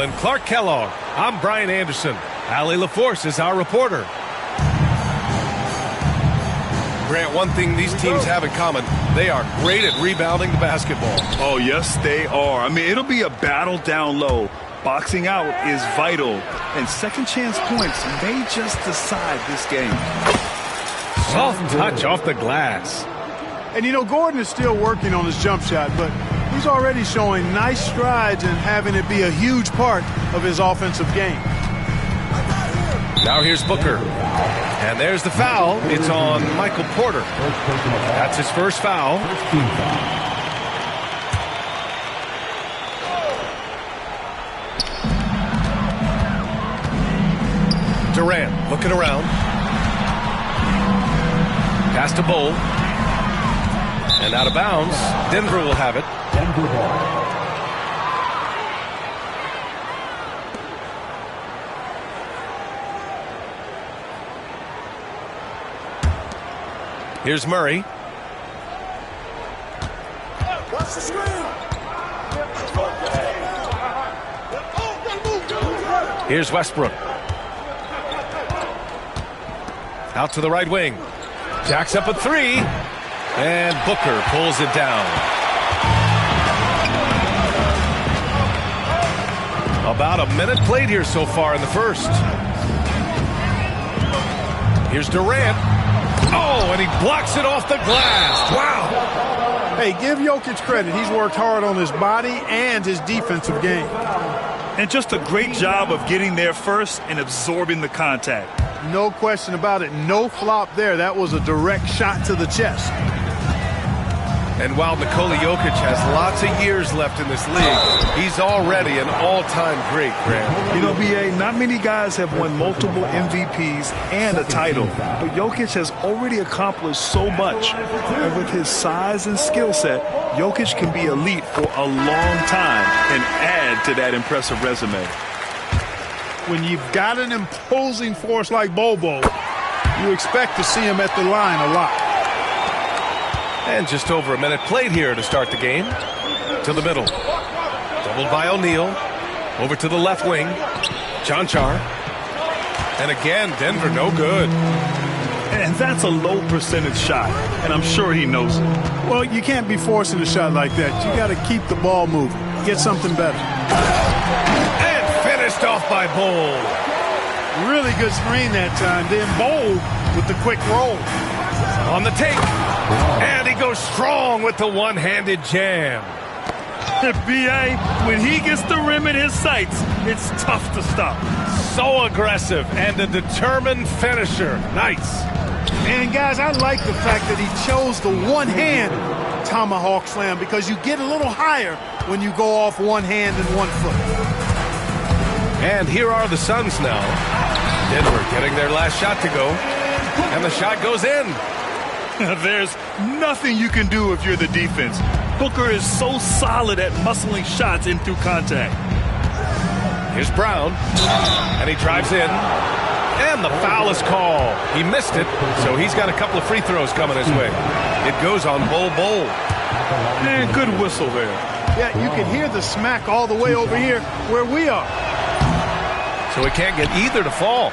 And Clark Kellogg, I'm Brian Anderson. Allie LaForce is our reporter. Grant, one thing these teams have in common, they are great at rebounding the basketball. Oh, yes, they are. I mean, it'll be a battle down low. Boxing out is vital, and second chance points may just decide this game. Soft touch off the glass. And, you know, Gordon is still working on his jump shot, but he's already showing nice strides and having it be a huge part of his offensive game. Now here's Booker. And there's the foul. It's on Michael Porter. That's his first foul. Durant looking around. Pass to Bol. And out of bounds. Denver will have it. Denver ball. Here's Murray. Watch the screen. Here's Westbrook. Out to the right wing. Jacks up a three. And Booker pulls it down. About a minute played here so far in the first. Here's Durant. Oh, and he blocks it off the glass. Wow. Hey, give Jokic credit. He's worked hard on his body and his defensive game. And just a great job of getting there first and absorbing the contact. No question about it. No flop there. That was a direct shot to the chest. And while Nikola Jokic has lots of years left in this league, he's already an all-time great, Grant. You know, B.A., not many guys have won multiple MVPs and a title, but Jokic has already accomplished so much. And with his size and skill set, Jokic can be elite for a long time and add to that impressive resume. When you've got an imposing force like Bobo, you expect to see him at the line a lot. And just over a minute played here to start the game. To the middle. Doubled by O'Neal. Over to the left wing. Jonchar. And again, Denver no good. And that's a low percentage shot, and I'm sure he knows it. Well, you can't be forcing a shot like that. You got to keep the ball moving. Get something better. And finished off by Bol. Really good screen that time. Then Bol with the quick roll. On the take. And he goes strong with the one-handed jam. B.A., when he gets the rim in his sights, it's tough to stop. So aggressive and a determined finisher. Nice. And, guys, I like the fact that he chose the one-hand tomahawk slam because you get a little higher when you go off one hand and 1 foot. And here are the Suns now. Denver getting their last shot to go. And the shot goes in. There's nothing you can do if you're the defense. Booker is so solid at muscling shots in through contact. Here's Brown. And he drives in. And the foul is called. He missed it, so he's got a couple of free throws coming his way. It goes on Bol. And good whistle there. Yeah, you can hear the smack all the way over here where we are. So he can't get either to fall.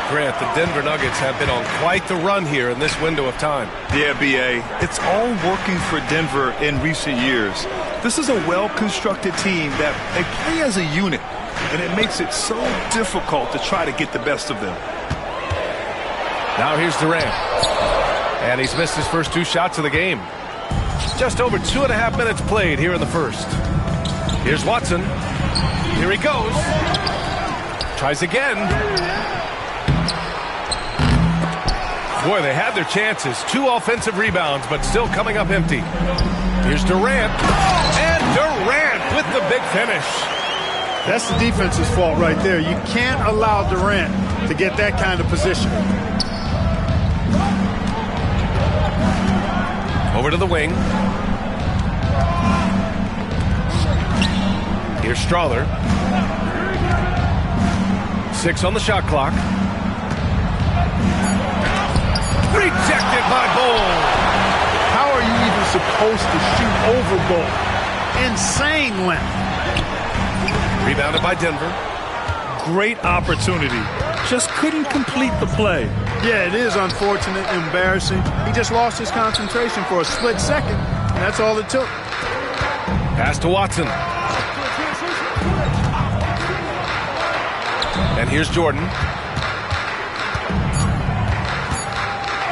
Grant, the Denver Nuggets have been on quite the run here in this window of time. Yeah, B.A., it's all working for Denver in recent years. This is a well-constructed team that they play as a unit, and it makes it so difficult to try to get the best of them. Now here's Durant. And he's missed his first 2 shots of the game. Just over 2.5 minutes played here in the first. Here's Watson. Here he goes. Tries again. Boy, they had their chances. 2 offensive rebounds, but still coming up empty. Here's Durant. And Durant with the big finish. That's the defense's fault right there. You can't allow Durant to get that kind of position. Over to the wing. Here's Strawther. 6 on the shot clock. Rejected by Bol. How are you even supposed to shoot over Bol? Insane length. Rebounded by Denver. Great opportunity. Just couldn't complete the play. Yeah, it is unfortunate, embarrassing. He just lost his concentration for a split second, and that's all it took. Pass to Watson. And here's Jordan.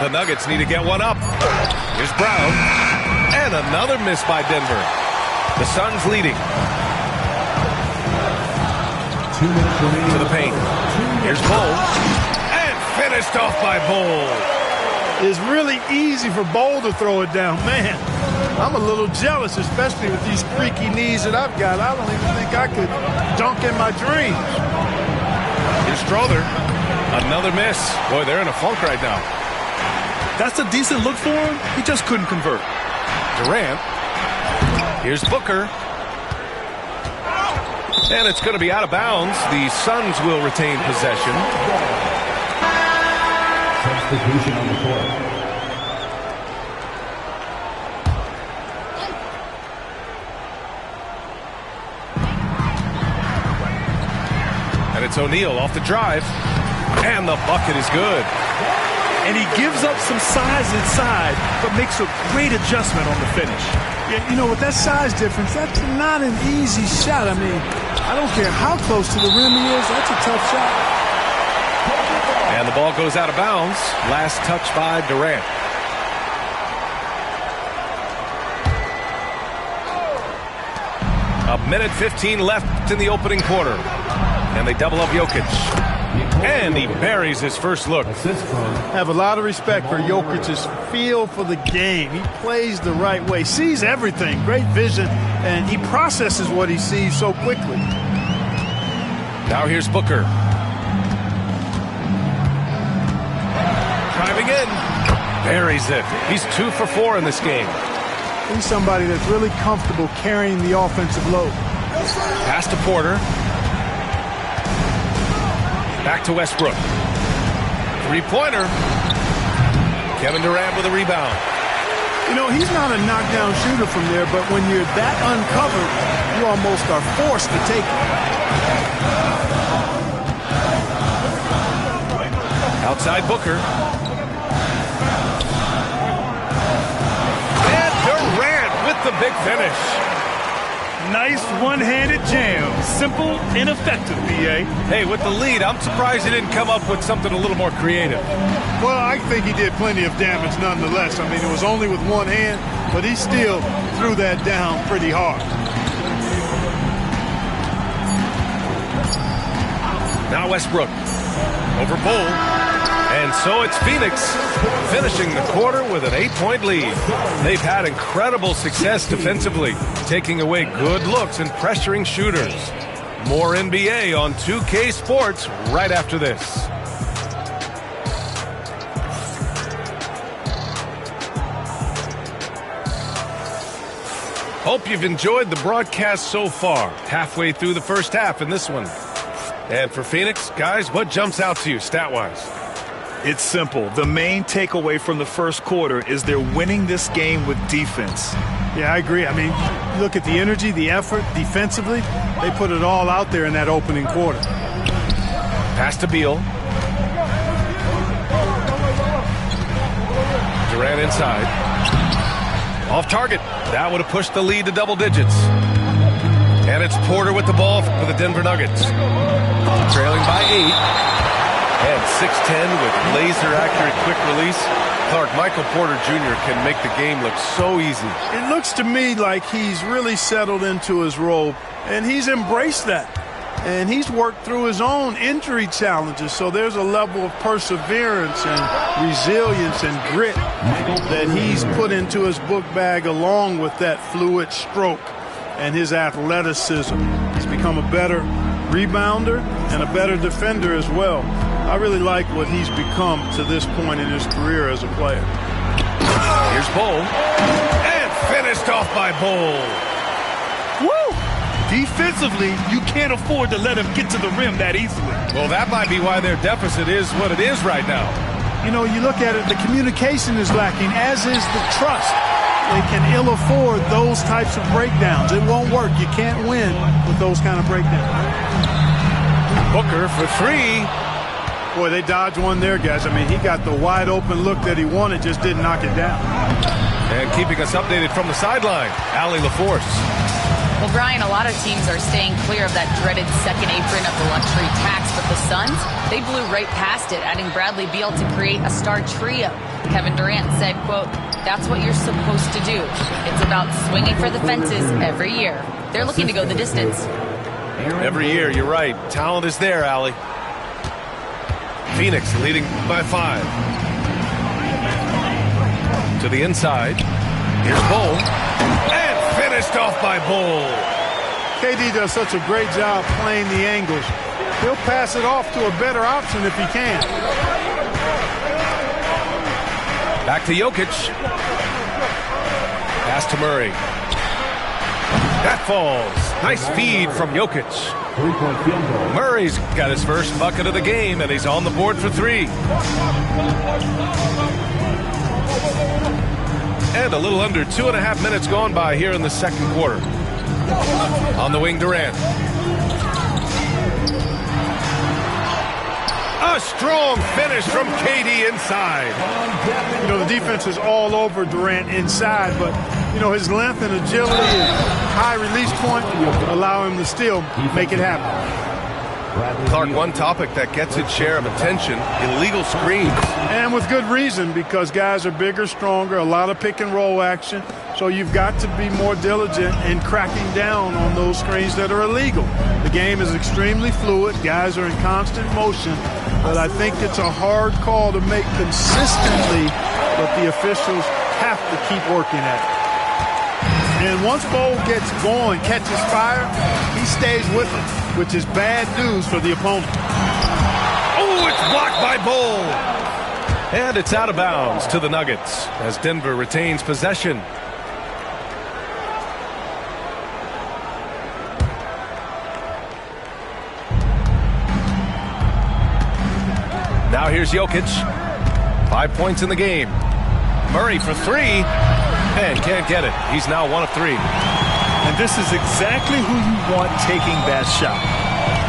The Nuggets need to get one up. Here's Brown. And another miss by Denver. The Suns leading. To the paint. Here's Bol. And finished off by Bol. It's really easy for Bol to throw it down. Man, I'm a little jealous, especially with these freaky knees that I've got. I don't even think I could dunk in my dreams. Here's Strother. Another miss. Boy, they're in a funk right now. That's a decent look for him. He just couldn't convert. Durant. Here's Booker. And it's going to be out of bounds. The Suns will retain possession. Substitution on the court. And it's O'Neal off the drive. And the bucket is good. And he gives up some size inside, but makes a great adjustment on the finish. Yeah, you know, with that size difference, that's not an easy shot. I mean, I don't care how close to the rim he is. That's a tough shot. And the ball goes out of bounds. Last touch by Durant. A minute 15 left in the opening quarter. And they double up Jokic. And he buries his first look. Have a lot of respect for Jokic's feel for the game. He plays the right way, sees everything, great vision, and he processes what he sees so quickly. Now here's Booker. Driving in. Buries it. He's 2 for 4 in this game. He's somebody that's really comfortable carrying the offensive load. Pass to Porter. Back to Westbrook. Three-pointer. Kevin Durant with a rebound. You know, he's not a knockdown shooter from there, but when you're that uncovered, you almost are forced to take it. Outside Booker. And Durant with the big finish. Nice one-handed jam. Simple and effective, B.A. Hey, with the lead, I'm surprised he didn't come up with something a little more creative. Well, I think he did plenty of damage nonetheless. I mean, it was only with one hand, but he still threw that down pretty hard. Now Westbrook. Over Bol. And so it's Phoenix finishing the quarter with an 8-point lead. They've had incredible success defensively, taking away good looks and pressuring shooters. More NBA on 2K Sports right after this. Hope you've enjoyed the broadcast so far. Halfway through the first half in this one. And for Phoenix, guys, what jumps out to you stat-wise? It's simple. The main takeaway from the first quarter is they're winning this game with defense. Yeah, I agree. I mean, look at the energy, the effort, defensively. They put it all out there in that opening quarter. Pass to Beal. Durant inside. Off target. That would have pushed the lead to double digits. And it's Porter with the ball for the Denver Nuggets. Trailing by 8. And 6'10" with laser-accurate quick release. Clark, Michael Porter Jr. can make the game look so easy. It looks to me like he's really settled into his role, and he's embraced that. And he's worked through his own injury challenges, so there's a level of perseverance and resilience and grit that he's put into his book bag along with that fluid stroke and his athleticism. He's become a better rebounder and a better defender as well. I really like what he's become to this point in his career as a player. Here's Bol. And finished off by Bol. Woo! Defensively, you can't afford to let him get to the rim that easily. Well, that might be why their deficit is what it is right now. You know, you look at it, the communication is lacking, as is the trust. they can ill afford those types of breakdowns. It won't work. You can't win with those kind of breakdowns. Booker for three. Boy, they dodged one there, guys. I mean, he got the wide open look that he wanted, just didn't knock it down. And keeping us updated from the sideline, Allie LaForce. Well, Brian, a lot of teams are staying clear of that dreaded second apron of the luxury tax, but the Suns, they blew right past it, adding Bradley Beal to create a star trio. Kevin Durant said, quote, "That's what you're supposed to do. It's about swinging for the fences every year." They're looking to go the distance. Every year, you're right. Talent is there, Allie. Phoenix leading by 5. To the inside. Here's Bull. And finished off by Bull. KD does such a great job playing the angles. He'll pass it off to a better option if he can. Back to Jokic. Pass to Murray. That falls. Nice feed from Jokic. Three-point field goal. Murray's got his first bucket of the game, and he's on the board for 3. And a little under 2.5 minutes gone by here in the second quarter. On the wing, Durant. A strong finish from KD inside. You know, the defense is all over Durant inside, but, you know, his length and agility and high release point allow him to still make it happen. Clark, one topic that gets its share of attention, illegal screens. And with good reason, because guys are bigger, stronger, a lot of pick and roll action. So you've got to be more diligent in cracking down on those screens that are illegal. The game is extremely fluid. Guys are in constant motion. But I think it's a hard call to make consistently, but the officials have to keep working at it. And once Bull gets going, catches fire, he stays with it, which is bad news for the opponent. Oh, it's blocked by Bull. And it's out of bounds to the Nuggets as Denver retains possession. Now here's Jokic. 5 points in the game. Murray for 3. And can't get it. He's now 1 of 3. And this is exactly who you want taking that shot.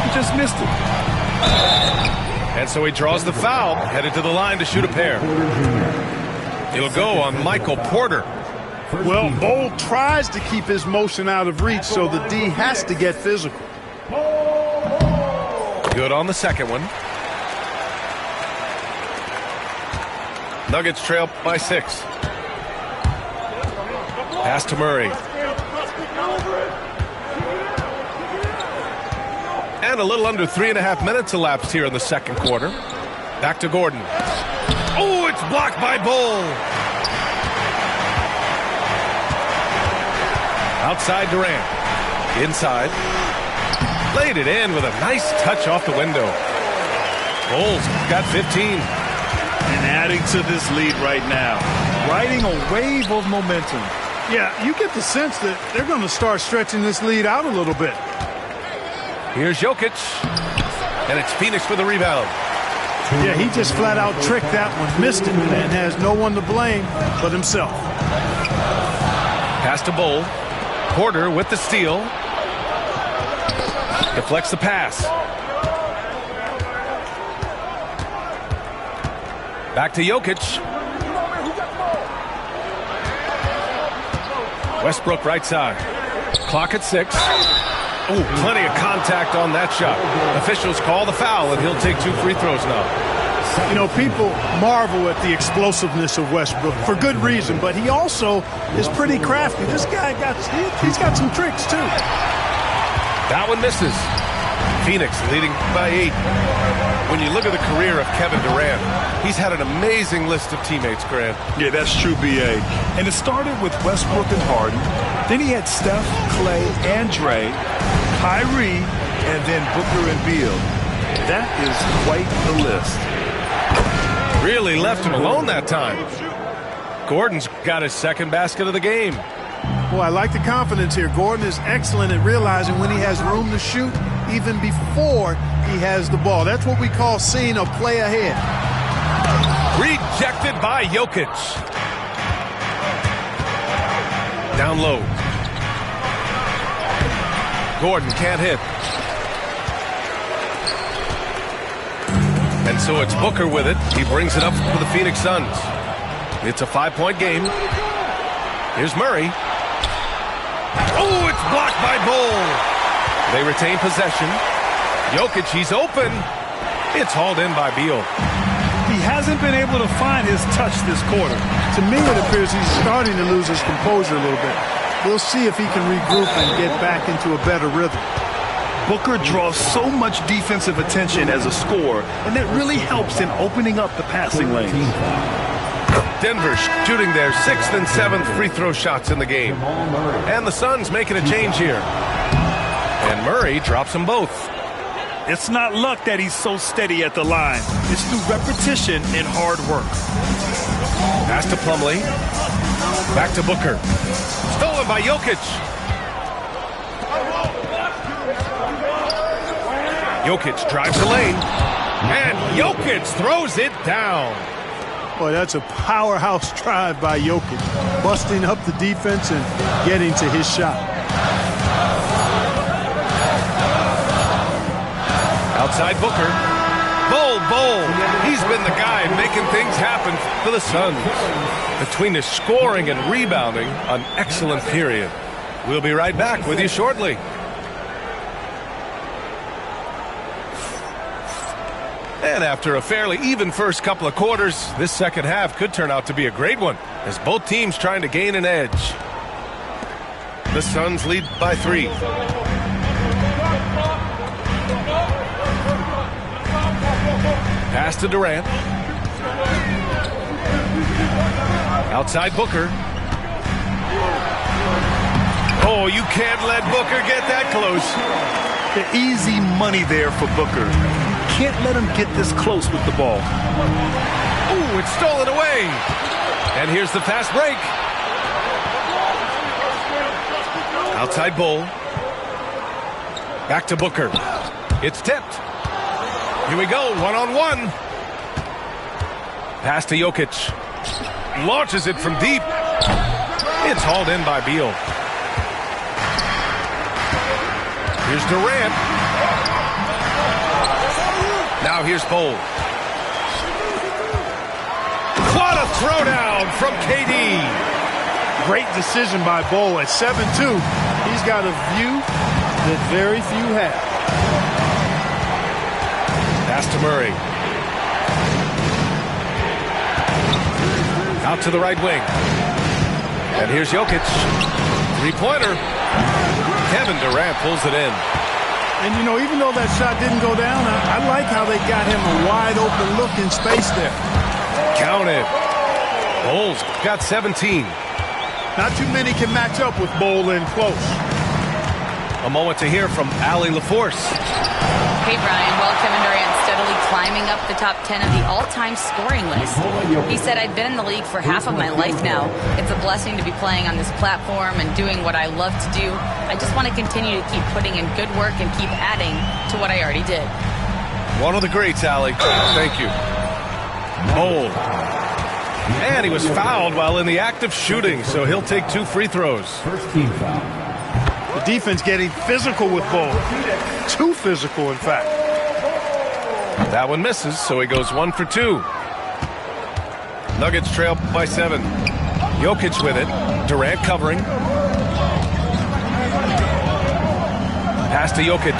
He just missed it. And so he draws the foul, headed to the line to shoot a pair. It'll go on Michael Porter. Well, Bull tries to keep his motion out of reach, so the D has to get physical. Good on the second one. Nuggets trail by 6. Pass to Murray. And a little under 3.5 minutes elapsed here in the second quarter. Back to Gordon. Oh, it's blocked by Bull. Outside Durant. Inside. Laid it in with a nice touch off the window. Bull's got 15. And adding to this lead right now. Riding a wave of momentum. Yeah, you get the sense that they're going to start stretching this lead out a little bit. Here's Jokic. And it's Phoenix for the rebound. Yeah, he just flat out tricked that one, missed it, and has no one to blame but himself. Pass to Bull. Porter with the steal. Deflects the pass. Back to Jokic. Westbrook right side. Clock at 6. Oh, plenty of contact on that shot. Officials call the foul, and he'll take 2 free throws now. You know, people marvel at the explosiveness of Westbrook for good reason, but he also is pretty crafty. This guy he's got some tricks too. That one misses. Phoenix leading by 8. When you look at the career of Kevin Durant, he's had an amazing list of teammates, Grant. Yeah, that's true, B.A. And it started with Westbrook and Harden. Then he had Steph, Clay, and Dre, Kyrie, and then Booker and Beal. That is quite the list. Really left him alone that time. Gordon's got his second basket of the game. Well, I like the confidence here. Gordon is excellent at realizing when he has room to shoot even before he has the ball. That's what we call seeing a play ahead. Rejected by Jokic. Down low. Gordon can't hit. And so it's Booker with it. He brings it up for the Phoenix Suns. It's a 5-point game. Here's Murray. Oh, it's blocked by Bol. They retain possession. Jokic, he's open. It's hauled in by Beal. He hasn't been able to find his touch this quarter. To me, it appears he's starting to lose his composure a little bit. We'll see if he can regroup and get back into a better rhythm. Booker draws so much defensive attention as a scorer, and that really helps in opening up the passing lanes. Denver shooting their 6th and 7th free throw shots in the game. And the Suns making a change here. And Murray drops them both. It's not luck that he's so steady at the line. It's through repetition and hard work. Pass to Plumlee. Back to Booker. Stolen by Jokic. Jokic drives the lane. And Jokic throws it down. Boy, that's a powerhouse drive by Jokic. Busting up the defense and getting to his shot. Outside Booker. Bol. He's been the guy making things happen for the Suns. Between his scoring and rebounding, an excellent period. We'll be right back with you shortly. And after a fairly even first couple of quarters, this second half could turn out to be a great one, as both teams trying to gain an edge. The Suns lead by 3. Pass to Durant. Outside Booker. Oh, you can't let Booker get that close. The easy money there for Booker. Can't let him get this close with the ball. Ooh, it's stolen away. And here's the fast break. Outside Bol. Back to Booker. It's tipped. Here we go, one-on-one. Pass to Jokic. Launches it from deep. It's hauled in by Beal. Here's Durant. Now here's Bol. What a throwdown from KD. Great decision by Bol at 7-2. He's got a view that very few have. Pass to Murray. Out to the right wing. And here's Jokic. Three-pointer. Kevin Durant pulls it in. And, you know, even though that shot didn't go down, I like how they got him a wide-open look in space there. Count it. Bol's got 17. Not too many can match up with Bol in close. A moment to hear from Allie LaForce. Hey, Brian. Well, Kevin Durant steadily climbing up the top 10 of the all-time scoring list. He said, I've been in the league for half of my life now. It's a blessing to be playing on this platform and doing what I love to do. I just want to continue to keep putting in good work and keep adding to what I already did. One of the greats, Allie. Thank you. Bol. And he was fouled while in the act of shooting, so he'll take 2 free throws. First team foul. The defense getting physical with Bol. Too physical, in fact. That one misses, so he goes 1 for 2. Nuggets trail by 7. Jokic with it. Durant covering. Pass to Jokic.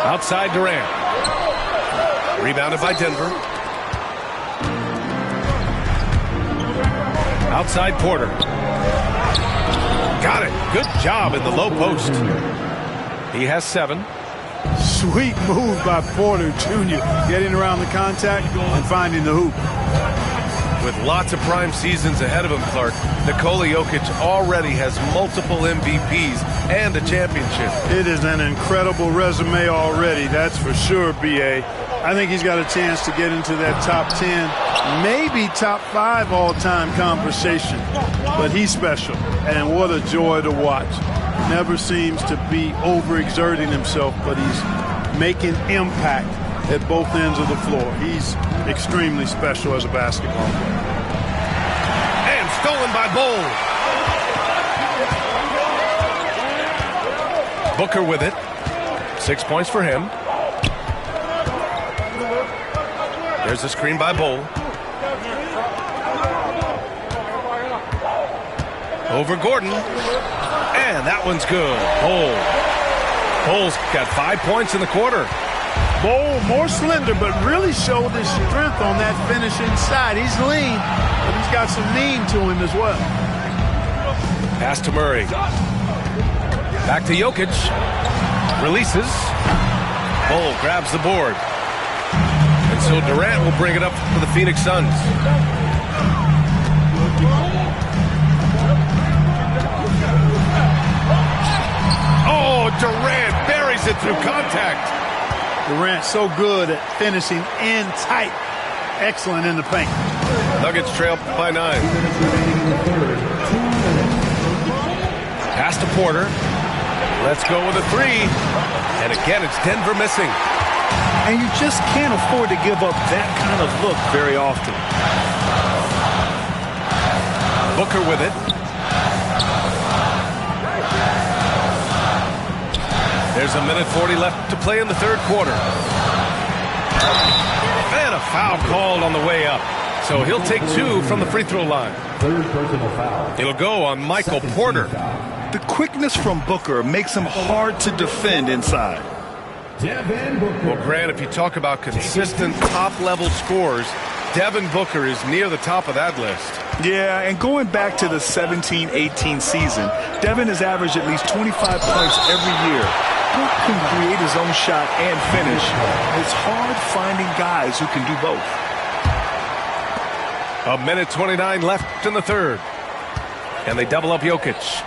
Outside Durant. Rebounded by Denver. Outside Porter. Got it. Good job in the low post. He has 7. Sweet move by Porter Jr. Getting around the contact and finding the hoop. With lots of prime seasons ahead of him, Clark, Nikola Jokic already has multiple MVPs and a championship. It is an incredible resume already, that's for sure, B.A. I think he's got a chance to get into that top 10, maybe top 5 all-time conversation. But he's special, and what a joy to watch. Never seems to be overexerting himself, but he's making impact at both ends of the floor. He's extremely special as a basketball player. by Bol. Booker with it. 6 points for him. There's a screen by Bol. Over Gordon. And that one's good. Bol. Bol's got 5 points in the quarter. Bol, more slender, but really showed his strength on that finish inside. He's lean, but he's got some mean to him as well. Pass to Murray. Back to Jokic. Releases. Bol grabs the board. And so Durant will bring it up for the Phoenix Suns. Oh, Durant buries it through contact. Durant so good at finishing in tight. Excellent in the paint. Nuggets trail by 9. Pass to Porter. Let's go with a 3. And again, it's Denver missing. And you just can't afford to give up that kind of look very often. Booker with it. There's a minute 40 left to play in the third quarter. And a foul called on the way up. So he'll take 2 from the free throw line. Third personal foul. It'll go on Michael Porter. The quickness from Booker makes him hard to defend inside. Devin Booker. Well, Grant, if you talk about consistent top-level scores, Devin Booker is near the top of that list. Yeah, and going back to the 17-18 season, Devin has averaged at least 25 points every year. Book can create his own shot and finish. It's hard finding guys who can do both. A minute 29 left in the third. And they double up Jokic.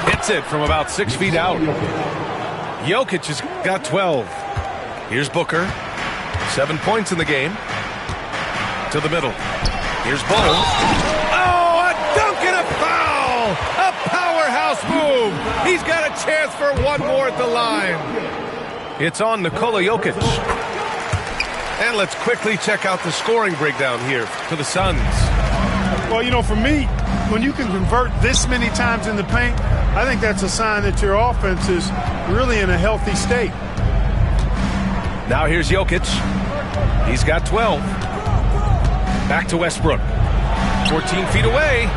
Hits it from about 6 feet out. Jokic has got 12. Here's Booker. 7 points in the game. To the middle. Here's Bol. Oh, a dunk and a foul! A powerhouse move! He's got a chance for one more at the line. It's on Nikola Jokic. And let's quickly check out the scoring breakdown here for the Suns. Well, you know, for me, when you can convert this many times in the paint, I think that's a sign that your offense is really in a healthy state. Now here's Jokic. He's got 12. Back to Westbrook. 14 feet away.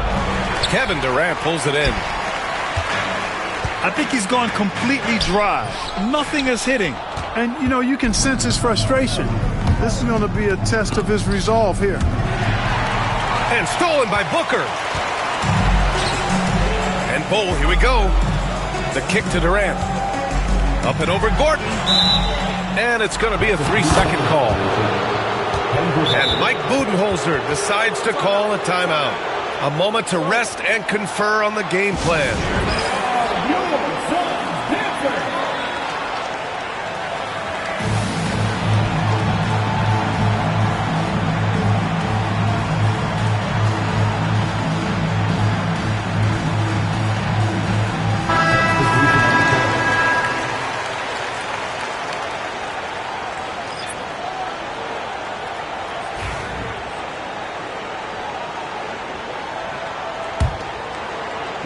Kevin Durant pulls it in. I think he's gone completely dry. Nothing is hitting. And, you know, you can sense his frustration. This is going to be a test of his resolve here. And stolen by Booker. And Bol, here we go. The kick to Durant. Up and over Gordon. And it's going to be a 3-second call. And Mike Budenholzer decides to call a timeout. A moment to rest and confer on the game plan.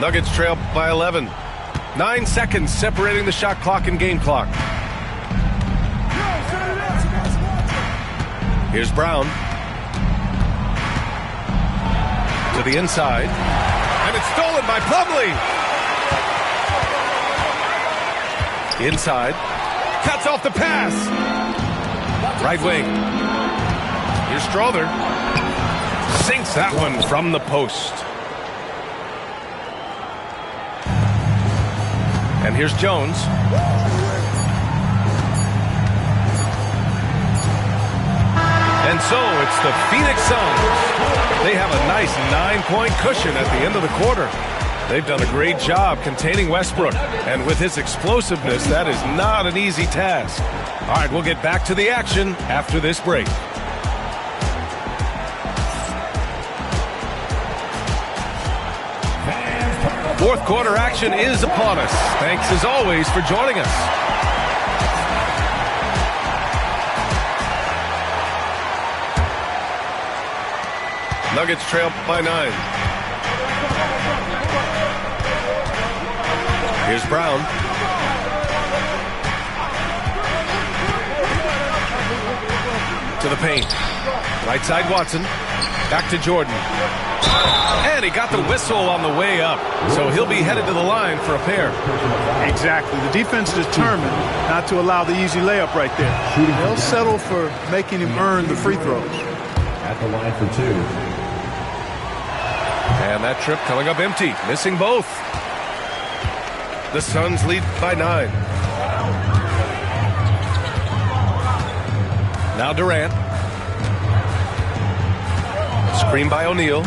Nuggets trail by 11. 9 seconds separating the shot clock and game clock. Here's Brown. To the inside. And it's stolen by Plumlee. Inside. Cuts off the pass. Right wing. Here's Strother. Sinks that one from the post. And here's Jones. And so it's the Phoenix Suns. They have a nice 9-point cushion at the end of the quarter. They've done a great job containing Westbrook. And with his explosiveness, that is not an easy task. All right, we'll get back to the action after this break. Fourth quarter action is upon us. Thanks as always for joining us. Nuggets trail by 9. Here's Brown. To the paint. Right side Watson. Back to Jordan. And he got the whistle on the way up. So he'll be headed to the line for a pair. Exactly. The defense determined not to allow the easy layup right there. They'll settle for making him earn the free throws. At the line for 2. And that trip coming up empty. Missing both. The Suns lead by 9. Now Durant. Screen by O'Neal.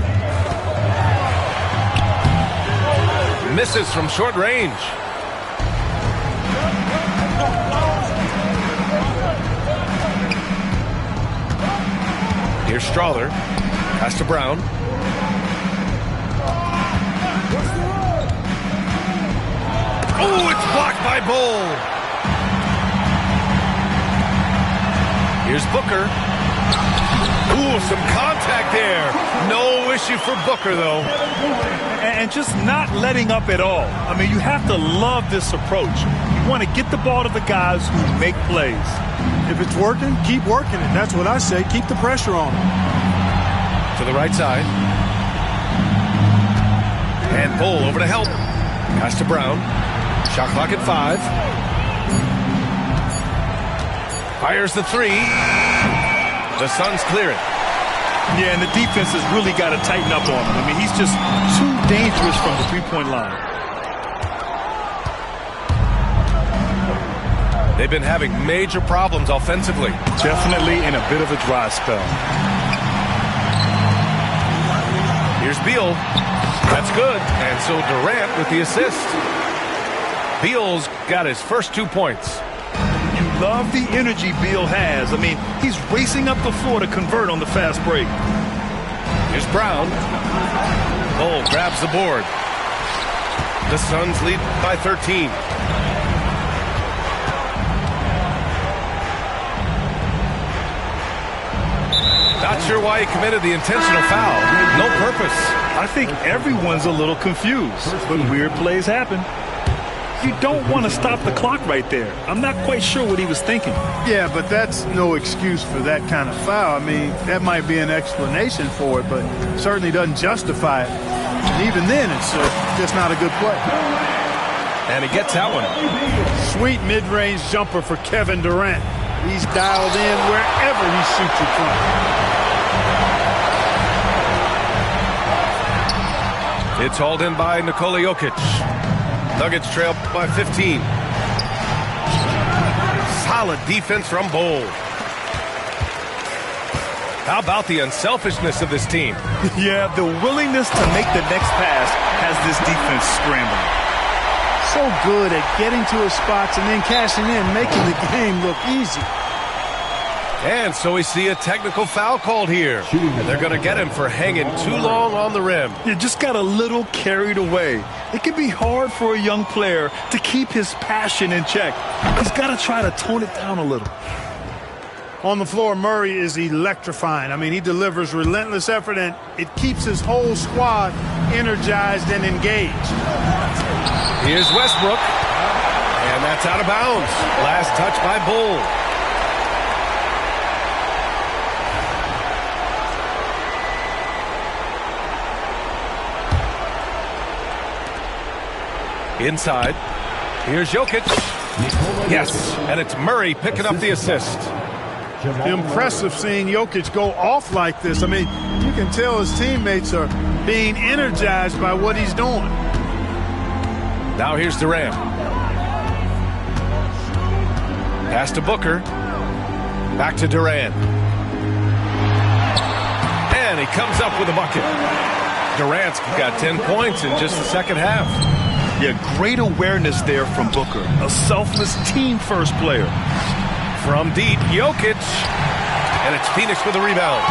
Misses from short range. Here's Strawther. Pass to Brown. Oh, it's blocked by Bull. Here's Booker. Ooh, some contact there. No issue for Booker, though. And just not letting up at all. I mean, you have to love this approach. You want to get the ball to the guys who make plays. If it's working, keep working it. That's what I say. Keep the pressure on them. To the right side. And Bull over to help. Pass to Brown. Shot clock at 5. Fires the 3. The Suns clear it. Yeah, and the defense has really got to tighten up on him. I mean, he's just too dangerous from the three-point line. They've been having major problems offensively. Definitely in a bit of a dry spell. Here's Beal. That's good. And so Durant with the assist. Beal's got his first 2 points. You love the energy Beal has. I mean, he's racing up the floor to convert on the fast break. Here's Brown. Bull grabs the board. The Suns lead by 13. Not sure why he committed the intentional foul. No purpose. I think everyone's a little confused, but weird plays happen. You don't want to stop the clock right there. I'm not quite sure what he was thinking. Yeah, but that's no excuse for that kind of foul. I mean, that might be an explanation for it, but certainly doesn't justify it. And even then, it's just not a good play. And he gets that one. Sweet mid-range jumper for Kevin Durant. He's dialed in wherever he shoots it from. It's hauled in by Nikola Jokic. Nuggets trail by 15. Solid defense from Bull. How about the unselfishness of this team? Yeah, the willingness to make the next pass has this defense scrambling. So good at getting to his spots and then cashing in, making the game look easy. And so we see a technical foul called here. And they're going to get him for hanging too long on the rim. You just got a little carried away. It can be hard for a young player to keep his passion in check. He's got to try to tone it down a little. On the floor, Murray is electrifying. I mean, he delivers relentless effort, and it keeps his whole squad energized and engaged. Here's Westbrook. And that's out of bounds. Last touch by Bull. Inside. Here's Jokic. Yes, and it's Murray picking up the assist. Impressive seeing Jokic go off like this. I mean, you can tell his teammates are being energized by what he's doing. Now here's Durant. Pass to Booker. Back to Durant. And he comes up with a bucket. Durant's got 10 points in just the second half. Yeah, great awareness there from Booker. A selfless team-first player. From deep, Jokic. And it's Phoenix with a rebound.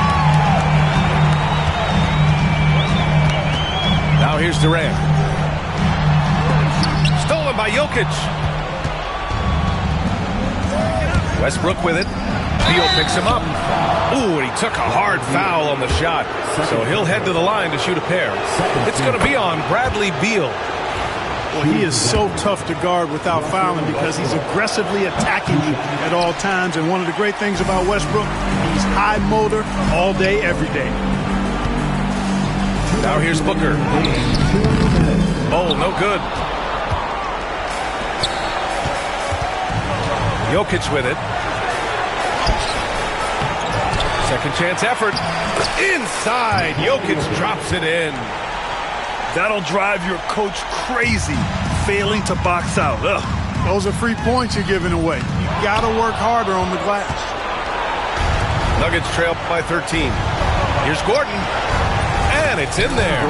Now here's Durant. Stolen by Jokic. Westbrook with it. Beal picks him up. Ooh, and he took a hard foul on the shot. So he'll head to the line to shoot a pair. It's going to be on Bradley Beal. Well, he is so tough to guard without fouling because he's aggressively attacking you at all times. And one of the great things about Westbrook, he's high motor all day, every day. Now here's Booker. Oh, no good. Jokic with it. Second chance effort. Inside. Jokic drops it in. That'll drive your coach crazy, failing to box out. Ugh. Those are free points you're giving away. You got to work harder on the glass. Nuggets trail by 13. Here's Gordon. And it's in there.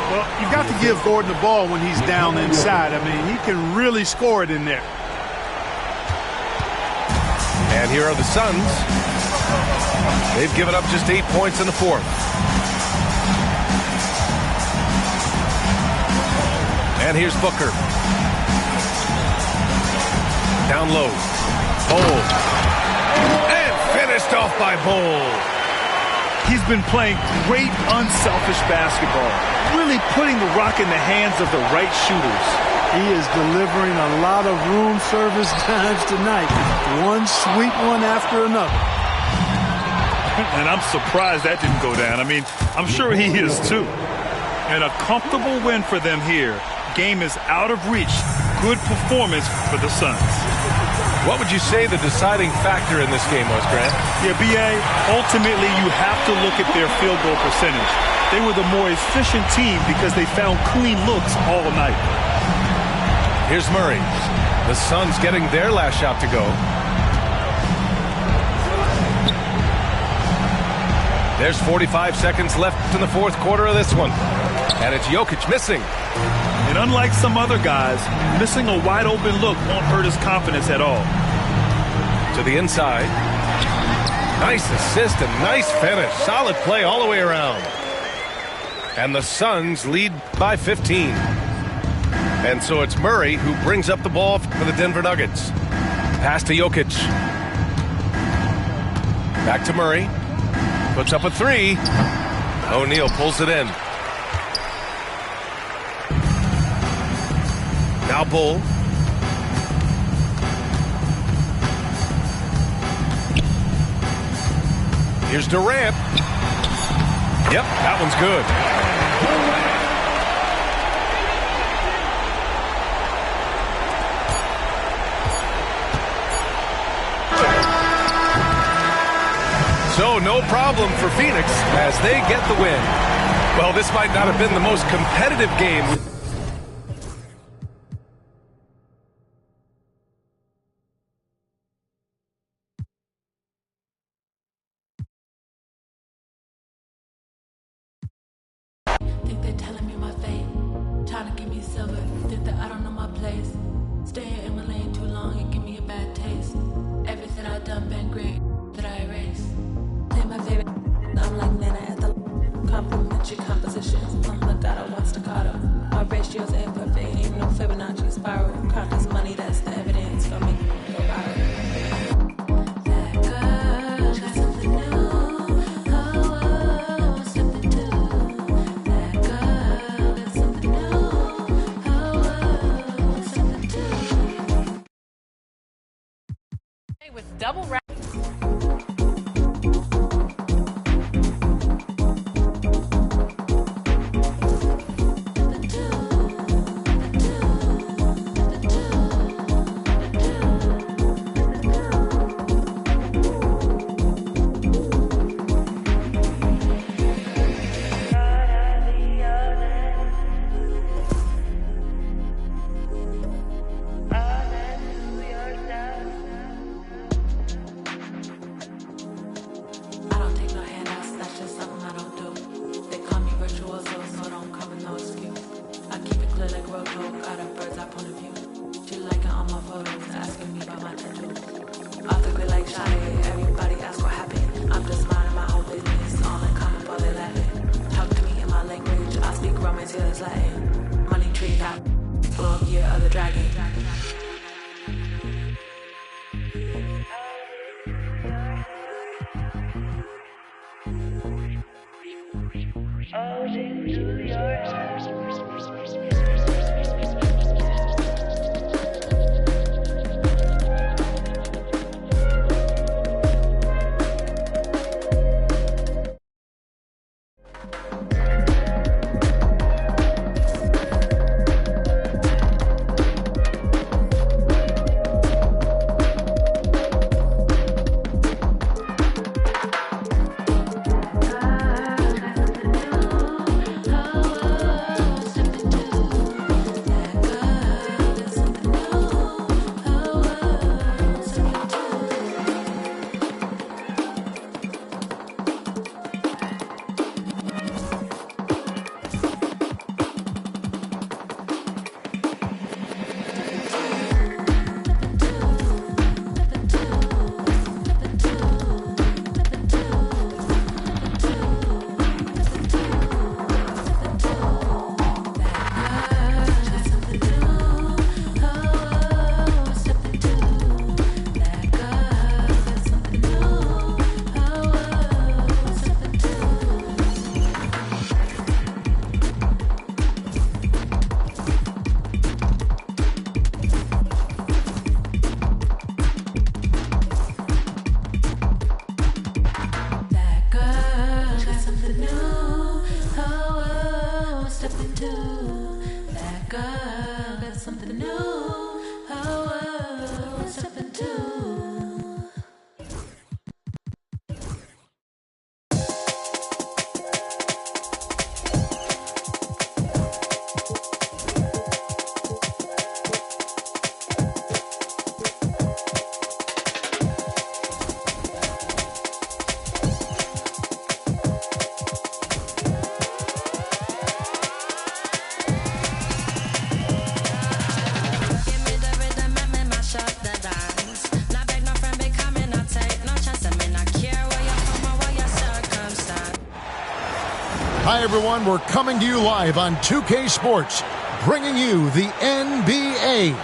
Well, you've got to give Gordon the ball when he's down inside. I mean, he can really score it in there. And here are the Suns. They've given up just 8 points in the fourth. And here's Booker. Down low. Bol. And finished off by Bol. He's been playing great, unselfish basketball, really putting the rock in the hands of the right shooters. He is delivering a lot of room service times tonight. One sweet one after another. And I'm surprised that didn't go down. I mean, I'm sure he is too. And a comfortable win for them here. Game is out of reach. Good performance for the Suns. What would you say the deciding factor in this game was, Grant? Yeah, B.A., ultimately you have to look at their field goal percentage. They were the more efficient team because they found clean looks all night. Here's Murray. The Suns getting their last shot to go. There's 45 seconds left in the fourth quarter of this one. And it's Jokic missing. And unlike some other guys, missing a wide open look won't hurt his confidence at all. To the inside. Nice assist and nice finish. Solid play all the way around. And the Suns lead by 15. And so it's Murray who brings up the ball for the Denver Nuggets. Pass to Jokic. Back to Murray. Puts up a three. O'Neal pulls it in. Now Bol. Here's Durant. Yep, that one's good. So no problem for Phoenix as they get the win. Well, this might not have been the most competitive game. Think they're telling me my fate, trying to give me silver. Think that I don't know my place. Staying in my lane too long and give me a bad taste. Everything I've done been great that I erase. Play my favorite. I'm like Nana at the compliment your compositions. Legato, one staccato. My ratios ain't perfect, ain't no Fibonacci spiral. Count this money, that's the evidence for me. Go viral. That girl got something new. Oh, something new. That girl got something new. Oh, something new. With double wrap. Money tree top, blow up year of the dragon. Oh, Hi, everyone. We're coming to you live on 2K Sports, bringing you the NBA.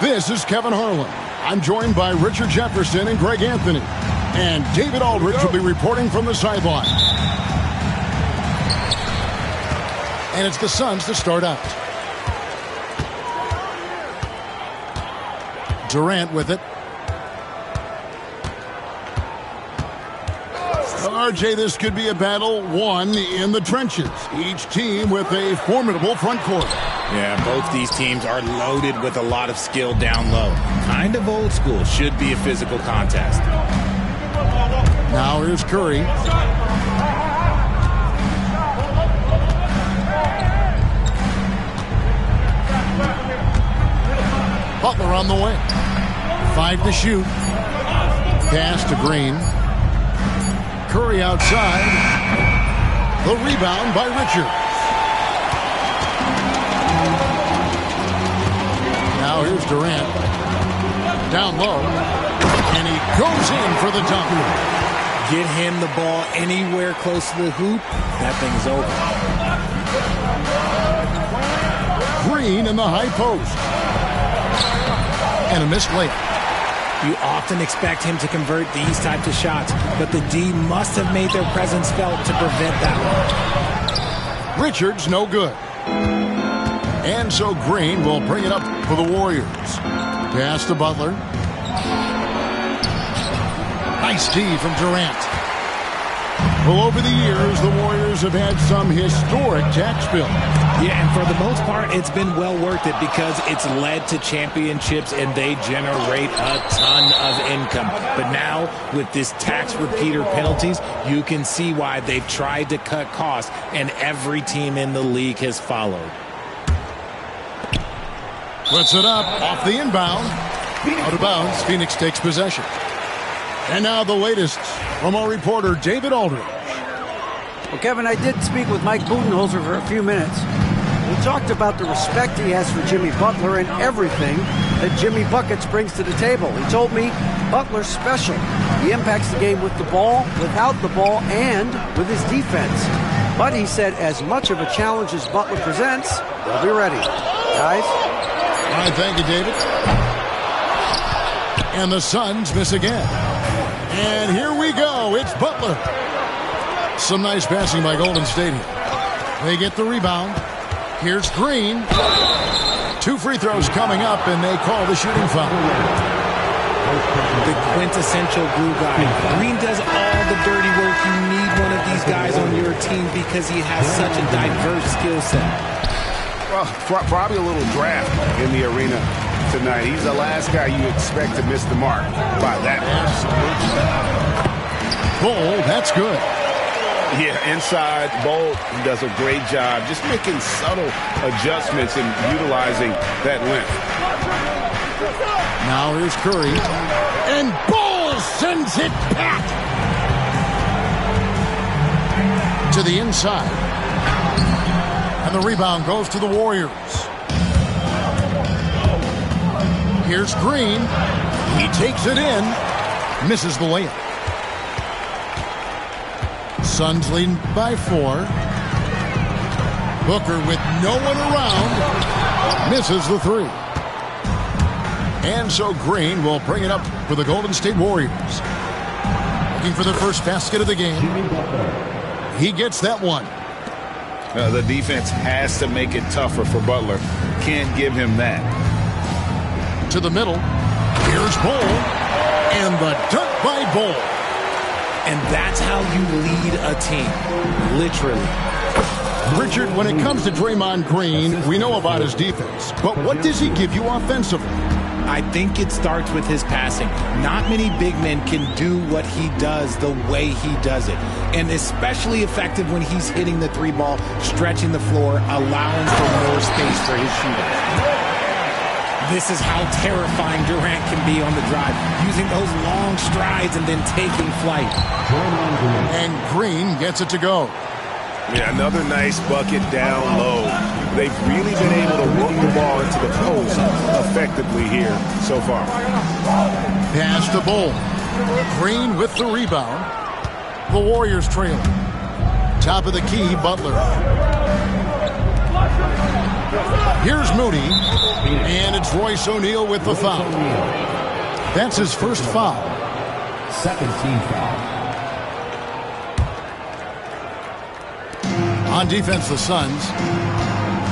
This is Kevin Harlan. I'm joined by Richard Jefferson and Greg Anthony. And David Aldridge will be reporting from the sideline. And it's the Suns to start out. Durant with it. RJ, this could be a battle won in the trenches. Each team with a formidable front court. Yeah, both these teams are loaded with a lot of skill down low. Kind of old school. Should be a physical contest. Now here's Curry. Butler on the wing. 5 to shoot. Pass to Green. Curry outside. The rebound by Richards. Now here's Durant. Down low. And he goes in for the dunk. Get him the ball anywhere close to the hoop. That thing's over. Green in the high post. And a missed layup. You often expect him to convert these types of shots, but the D must have made their presence felt to prevent that one. Richards no good. And so Green will bring it up for the Warriors. Pass to Butler. Nice D from Durant. Well, over the years, the Warriors have had some historic tax bills. Yeah, and for the most part, it's been well worth it because it's led to championships and they generate a ton of income. But now, with this tax repeater penalties, you can see why they've tried to cut costs, and every team in the league has followed. Puts it up off the inbound. Out of bounds, Phoenix takes possession. And now the latest from our reporter, David Aldridge. Well, Kevin, I did speak with Mike Budenholzer for a few minutes. We talked about the respect he has for Jimmy Butler and everything that Jimmy Buckets brings to the table. He told me Butler's special. He impacts the game with the ball, without the ball, and with his defense. But he said as much of a challenge as Butler presents, they'll be ready. Guys? All right, thank you, David. And the Suns miss again. And here we go. It's Butler. Some nice passing by Golden State here. They get the rebound. Here's Green. 2 free throws coming up, and they call the shooting foul. The quintessential glue guy. Green does all the dirty work. You need one of these guys on your team because he has such a diverse skill set. Well, probably a little draft in the arena tonight. He's the last guy you expect to miss the mark by that much. Bull, that's good. Yeah, inside, Bull does a great job just making subtle adjustments and utilizing that length. Now here's Curry. And Bull sends it back to the inside. And the rebound goes to the Warriors. Here's Green. He takes it in. Misses the layup. Suns leading by 4. Booker with no one around. Misses the 3. And so Green will bring it up for the Golden State Warriors. Looking for the first basket of the game. He gets that one. The defense has to make it tougher for Butler. Can't give him that. To the middle. Here's Bull. And the dunk by Bull. And that's how you lead a team. Literally. Richard, when it comes to Draymond Green, we know about his defense. But what does he give you offensively? I think it starts with his passing. Not many big men can do what he does the way he does it. And especially effective when he's hitting the 3-ball, stretching the floor, allowing for more space for his shooting. This is how terrifying Durant can be on the drive, using those long strides and then taking flight. And Green gets it to go. Yeah, another nice bucket down low. They've really been able to work the ball into the post effectively here so far. Pass to Bull. Green with the rebound. The Warriors trailing. Top of the key, Butler. Here's Moody, and it's Royce O'Neal with the foul. That's his first foul. Second team foul. On defense, the Suns.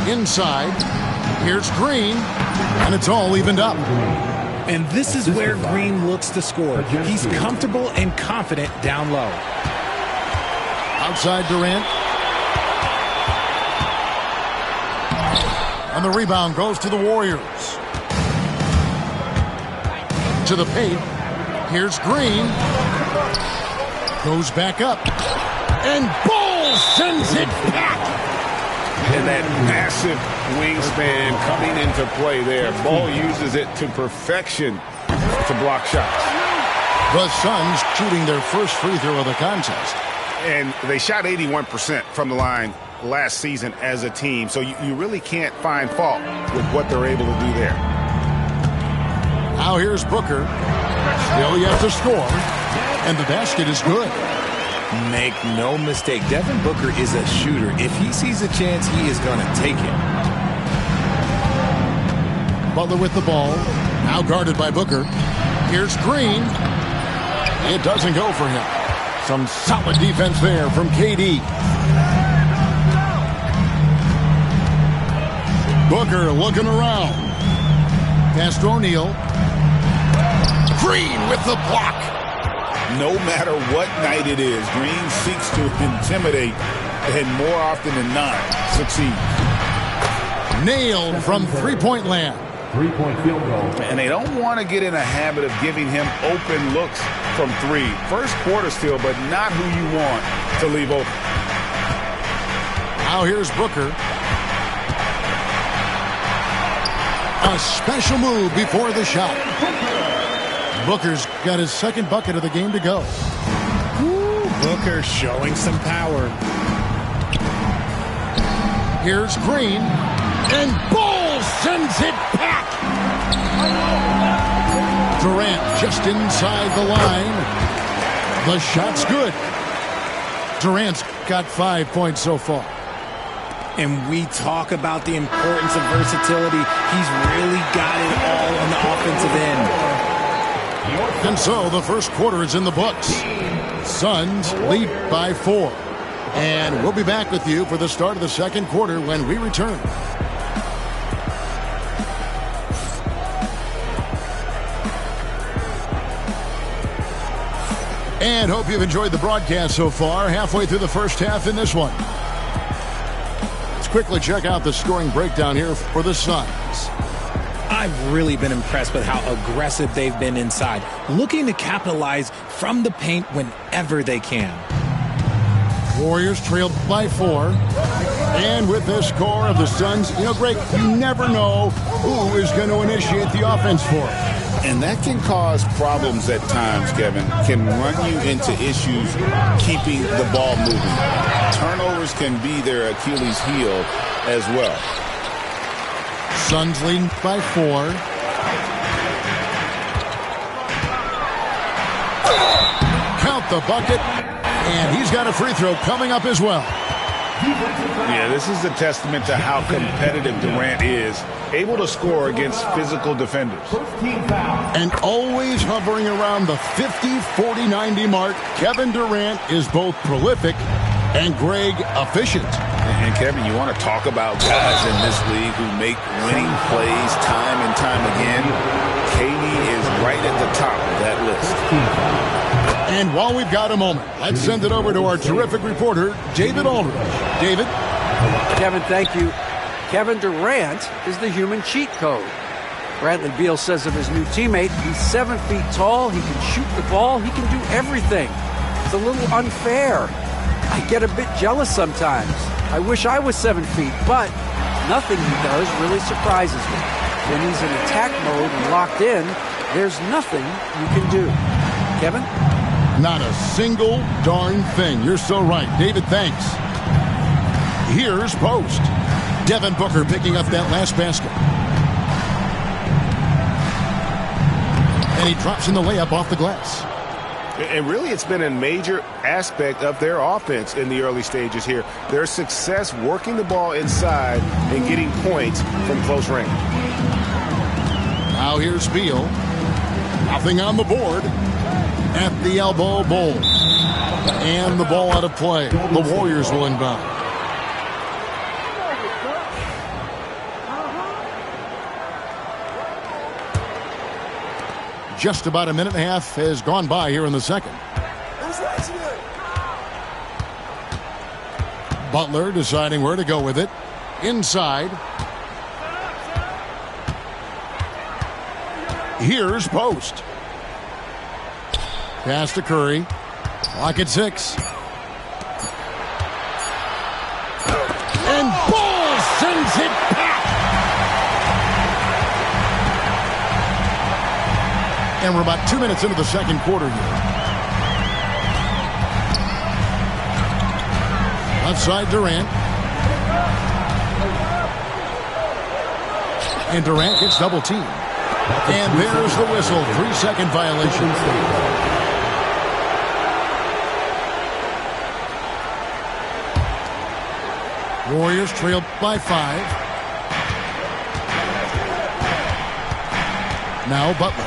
Inside, here's Green, and it's all evened up. And this is where Green looks to score. He's comfortable and confident down low. Outside Durant. And the rebound goes to the Warriors. To the paint. Here's Green. Goes back up. And Ball sends it back. And that massive wingspan coming into play there. Ball uses it to perfection to block shots. The Suns shooting their first free throw of the contest. And they shot 81% from the line last season as a team. So you really can't find fault with what they're able to do there. Now here's Booker. Still yet to score. And the basket is good. Make no mistake, Devin Booker is a shooter. If he sees a chance, he is going to take it. Butler with the ball. Now guarded by Booker. Here's Green. It doesn't go for him. Some solid defense there from KD. Booker looking around. Past O'Neal. Green with the block. No matter what night it is, Green seeks to intimidate and more often than not succeed. Nailed from three-point land. Three-point field goal. And they don't want to get in a habit of giving him open looks from three. First quarter still, but not who you want to leave open. Now here's Booker. A special move before the shot. Booker's got his second bucket of the game to go. Ooh, Booker showing some power. Here's Green. And Ball sends it back. Durant just inside the line. The shot's good. Durant's got 5 points so far. And we talk about the importance of versatility. He's really got it all on the offensive end. And so the first quarter is in the books. Suns lead by 4. And we'll be back with you for the start of the second quarter when we return. And hope you've enjoyed the broadcast so far. Halfway through the first half in this one. Let's quickly check out the scoring breakdown here for the Suns. I've really been impressed with how aggressive they've been inside, looking to capitalize from the paint whenever they can. Warriors trailed by 4. And with this score of the Suns, Greg, you never know who is going to initiate the offense for it. And that can cause problems at times, Kevin. Can run you into issues keeping the ball moving. Turnovers can be their Achilles heel as well. Suns leading by 4. Count the bucket. And he's got a free throw coming up as well. Yeah, this is a testament to how competitive Durant is. Able to score against physical defenders. And always hovering around the 50, 40, 90 mark, Kevin Durant is both prolific and, Greg, efficient. And Kevin, you want to talk about guys in this league who make winning plays time and time again. KD is right at the top of that list. And while we've got a moment, let's send it over to our terrific reporter, David Aldridge. David? Kevin, thank you. Kevin Durant is the human cheat code. Bradley Beal says of his new teammate, he's 7 feet tall, he can shoot the ball, he can do everything. It's a little unfair. I get a bit jealous sometimes. I wish I was 7 feet, but nothing he does really surprises me. When he's in attack mode and locked in, there's nothing you can do. Kevin? Not a single darn thing. You're so right. David, thanks. Here's Post. Devin Booker picking up that last basket. And he drops in the layup off the glass. And really, it's been a major aspect of their offense in the early stages here. Their success working the ball inside and getting points from close range. Now here's Beal. Nothing on the board at the elbow bowl. And the ball out of play. The Warriors will inbound. Just about a minute and a half has gone by here in the second. Butler deciding where to go with it. Inside. Here's Post. Pass to Curry. Clock at 6. And Ball sends it back. And we're about 2 minutes into the second quarter here. Left side, Durant. And Durant gets double teamed. And there's the whistle. 3-second violation. Warriors trailed by 5. Now Butler.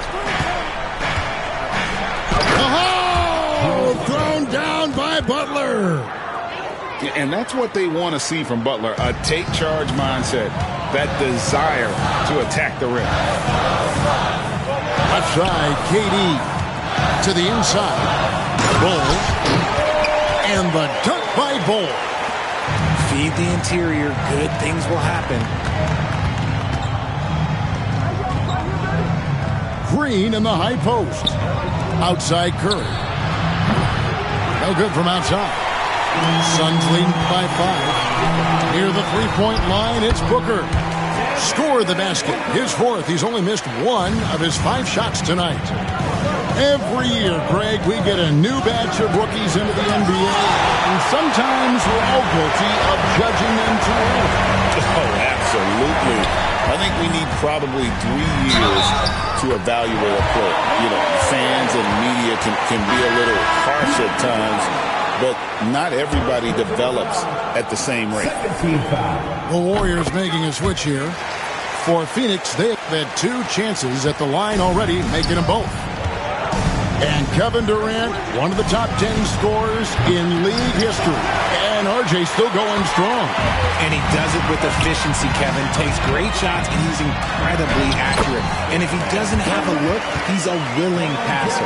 Oh! Thrown down by Butler. And that's what they want to see from Butler. A take charge mindset. That desire to attack the rim. Left side, KD to the inside. Bull. And the dunk by Bull. Feed the interior. Good things will happen. Green in the high post. Outside Curry. No good from outside. Suns leading by 5. Near the three-point line, it's Booker. Scored the basket. His 4th. He's only missed 1 of his 5 shots tonight. Every year, Greg, we get a new batch of rookies into the NBA, and sometimes we're all guilty of judging them too early. Oh, absolutely. I think we need probably 3 years to evaluate a player. You know, fans and media can be a little harsh at times, but not everybody develops at the same rate. The Warriors making a switch here. For Phoenix, they have had 2 chances at the line already, making them both. And Kevin Durant, one of the top 10 scorers in league history. And RJ still going strong. And he does it with efficiency, Kevin. Takes great shots, and he's incredibly accurate. And if he doesn't have a look, he's a willing passer.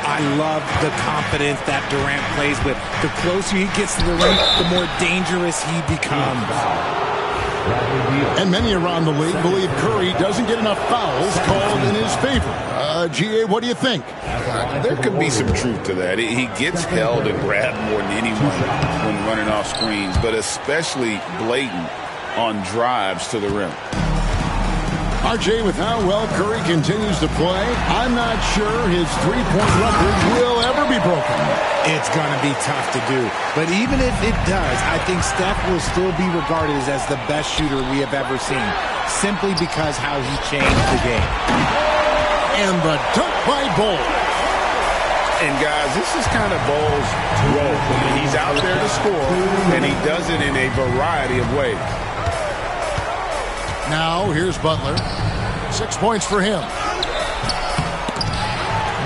I love the confidence that Durant plays with. The closer he gets to the rim, the more dangerous he becomes. And many around the league believe Curry doesn't get enough fouls called in his favor. GA, what do you think? There could be some truth to that. He gets held and grabbed more than anyone when running off screens, but especially blatant on drives to the rim. RJ, with how well Curry continues to play, I'm not sure his three-point record will ever be broken. It's going to be tough to do. But even if it does, I think Steph will still be regarded as the best shooter we have ever seen, simply because how he changed the game. And the dunk by Bull. And guys, this is kind of Bull's role. He's out there to score, and he does it in a variety of ways. Now, here's Butler. 6 points for him.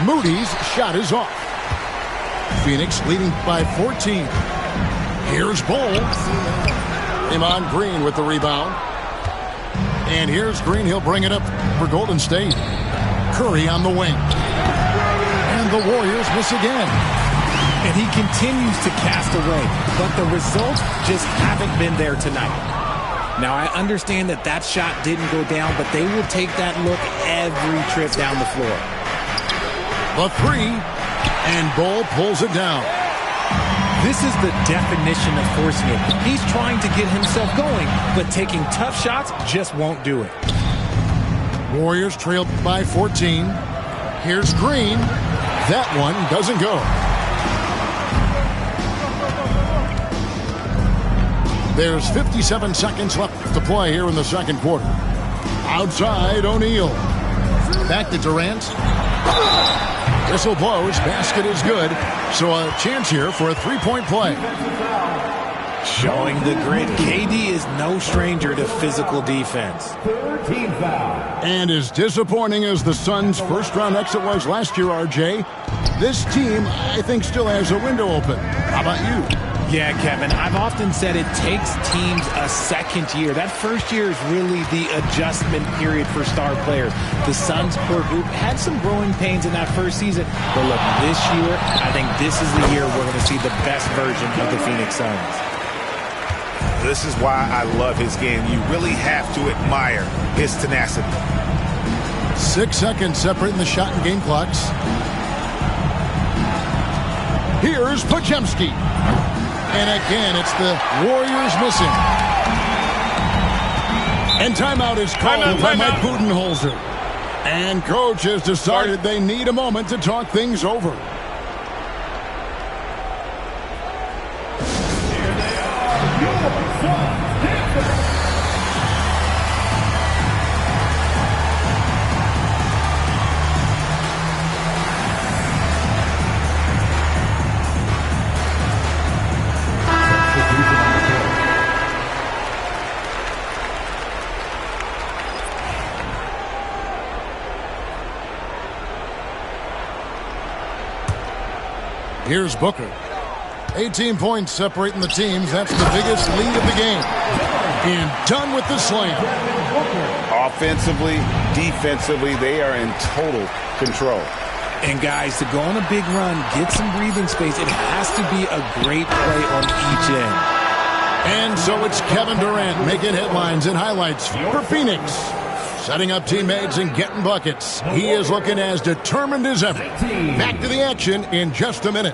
Moody's shot is off. Phoenix leading by 14. Here's Bull. Iman Green with the rebound. And here's Green. He'll bring it up for Golden State. Curry on the wing. And the Warriors miss again. And he continues to cast away. But the results just haven't been there tonight. Now, I understand that shot didn't go down, but they will take that look every trip down the floor. The 3, and Bull pulls it down. This is the definition of forcing it. He's trying to get himself going, but taking tough shots just won't do it. Warriors trailed by 14. Here's Green. That one doesn't go. There's 57 seconds left to play here in the second quarter. Outside, O'Neal. Back to Durant. Whistle blows. Basket is good. So a chance here for a three-point play. Showing the grit. KD is no stranger to physical defense. And as disappointing as the Suns' first-round exit was last year, RJ, this team, I think, still has a window open. How about you? Yeah, Kevin, I've often said it takes teams a second year. That first year is really the adjustment period for star players. The Suns core group had some growing pains in that first season. But look, this year, I think this is the year we're going to see the best version of the Phoenix Suns. This is why I love his game. You really have to admire his tenacity. 6 seconds separating the shot and game clocks. Here's Podziemski. And again, it's the Warriors missing. And timeout is called by Mike Budenholzer. And coach has decided they need a moment to talk things over. Here's Booker. 18 points separating the teams. That's the biggest lead of the game. And done with the slam. Offensively, defensively, they are in total control. And guys, to go on a big run, get some breathing space, it has to be a great play on each end. And so it's Kevin Durant making headlines and highlights for Phoenix. Setting up teammates and getting buckets. He is looking as determined as ever. Back to the action in just a minute.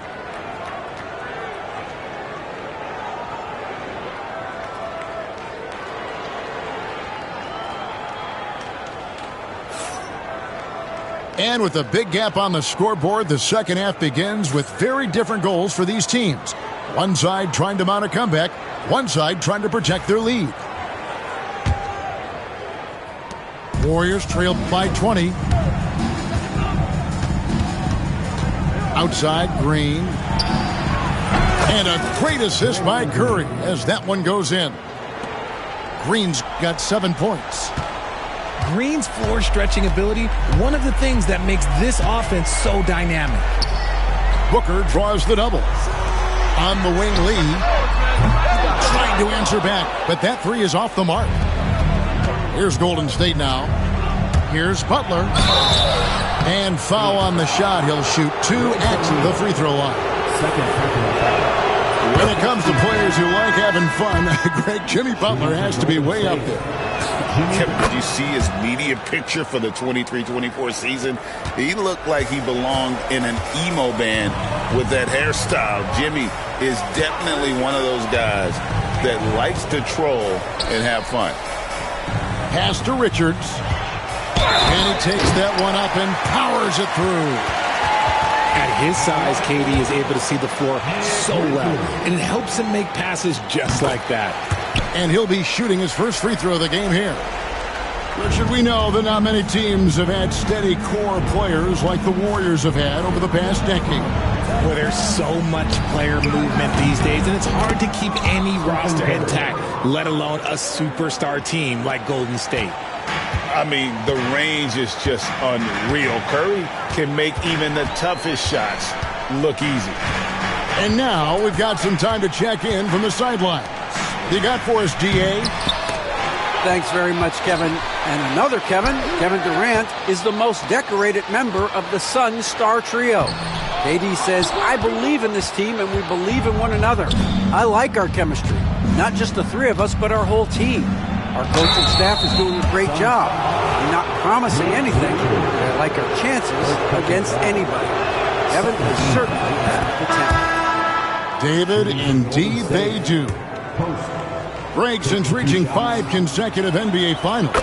And with a big gap on the scoreboard, the second half begins with very different goals for these teams. One side trying to mount a comeback, one side trying to protect their lead. Warriors trailed by 20. Outside, Green. And a great assist by Curry as that one goes in. Green's got 7 points. Green's floor stretching ability, one of the things that makes this offense so dynamic. Booker draws the double. On the wing, Lee. Trying to answer back, but that three is off the mark. Here's Golden State now. Here's Butler. And foul on the shot. He'll shoot 2 at the free throw line. When it comes to players who like having fun, Greg, Jimmy Butler has to be way up there. Kevin, did you see his media picture for the 23-24 season? He looked like he belonged in an emo band with that hairstyle. Jimmy is definitely one of those guys that likes to troll and have fun. Pass to Richards. And he takes that one up and powers it through. At his size, KD is able to see the floor so well, and it helps him make passes just like that. And he'll be shooting his first free throw of the game here. Richard, we know that not many teams have had steady core players like the Warriors have had over the past decade. Well, there's so much player movement these days, and it's hard to keep any roster intact, let alone a superstar team like Golden State. I mean, the range is just unreal. Curry can make even the toughest shots look easy. And now we've got some time to check in from the sidelines. You got for us, GA? Thanks very much, Kevin. And another Kevin, Kevin Durant, is the most decorated member of the Suns star trio. KD says, I believe in this team and we believe in one another. I like our chemistry. Not just the three of us, but our whole team. Our coaching staff is doing a great job. We're not promising anything. I like our chances against anybody. Kevin is certainly the talent. David, indeed they do. Greg, since reaching 5 consecutive NBA Finals,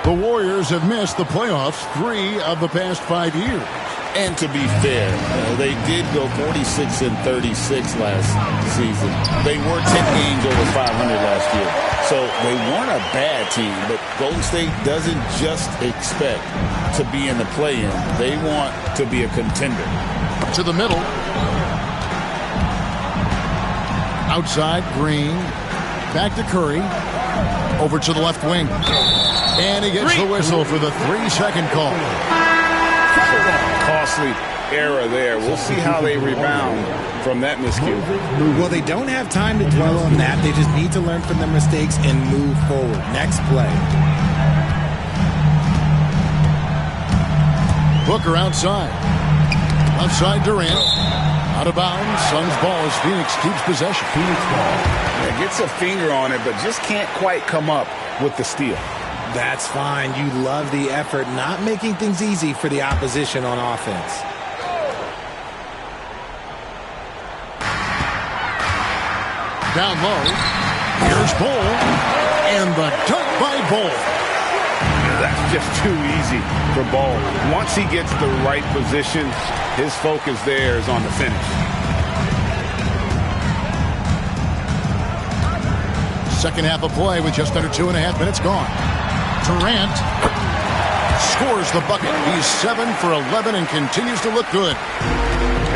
the Warriors have missed the playoffs 3 of the past 5 years. And to be fair, they did go 46-36 last season. They were 10 games over 500 last year. So they weren't a bad team, but Golden State doesn't just expect to be in the play-in. They want to be a contender. To the middle. Outside, Green. Back to Curry. Over to the left wing. And he gets the whistle for the 3-second call. Costly error there. We'll see how they rebound from that miscue. Well, they don't have time to dwell on that. They just need to learn from their mistakes and move forward. Next play. Booker outside. Left side, Durant. Out of bounds. Suns ball as Phoenix keeps possession. Phoenix ball. Yeah, gets a finger on it, but just can't quite come up with the steal. That's fine. You love the effort, not making things easy for the opposition on offense. Down low. Here's Bol. And the dunk by Bol. That's just too easy for Bol. Once he gets the right position, his focus there is on the finish. Second half of play with just under 2.5 minutes gone. Durant scores the bucket. He's 7 for 11 and continues to look good.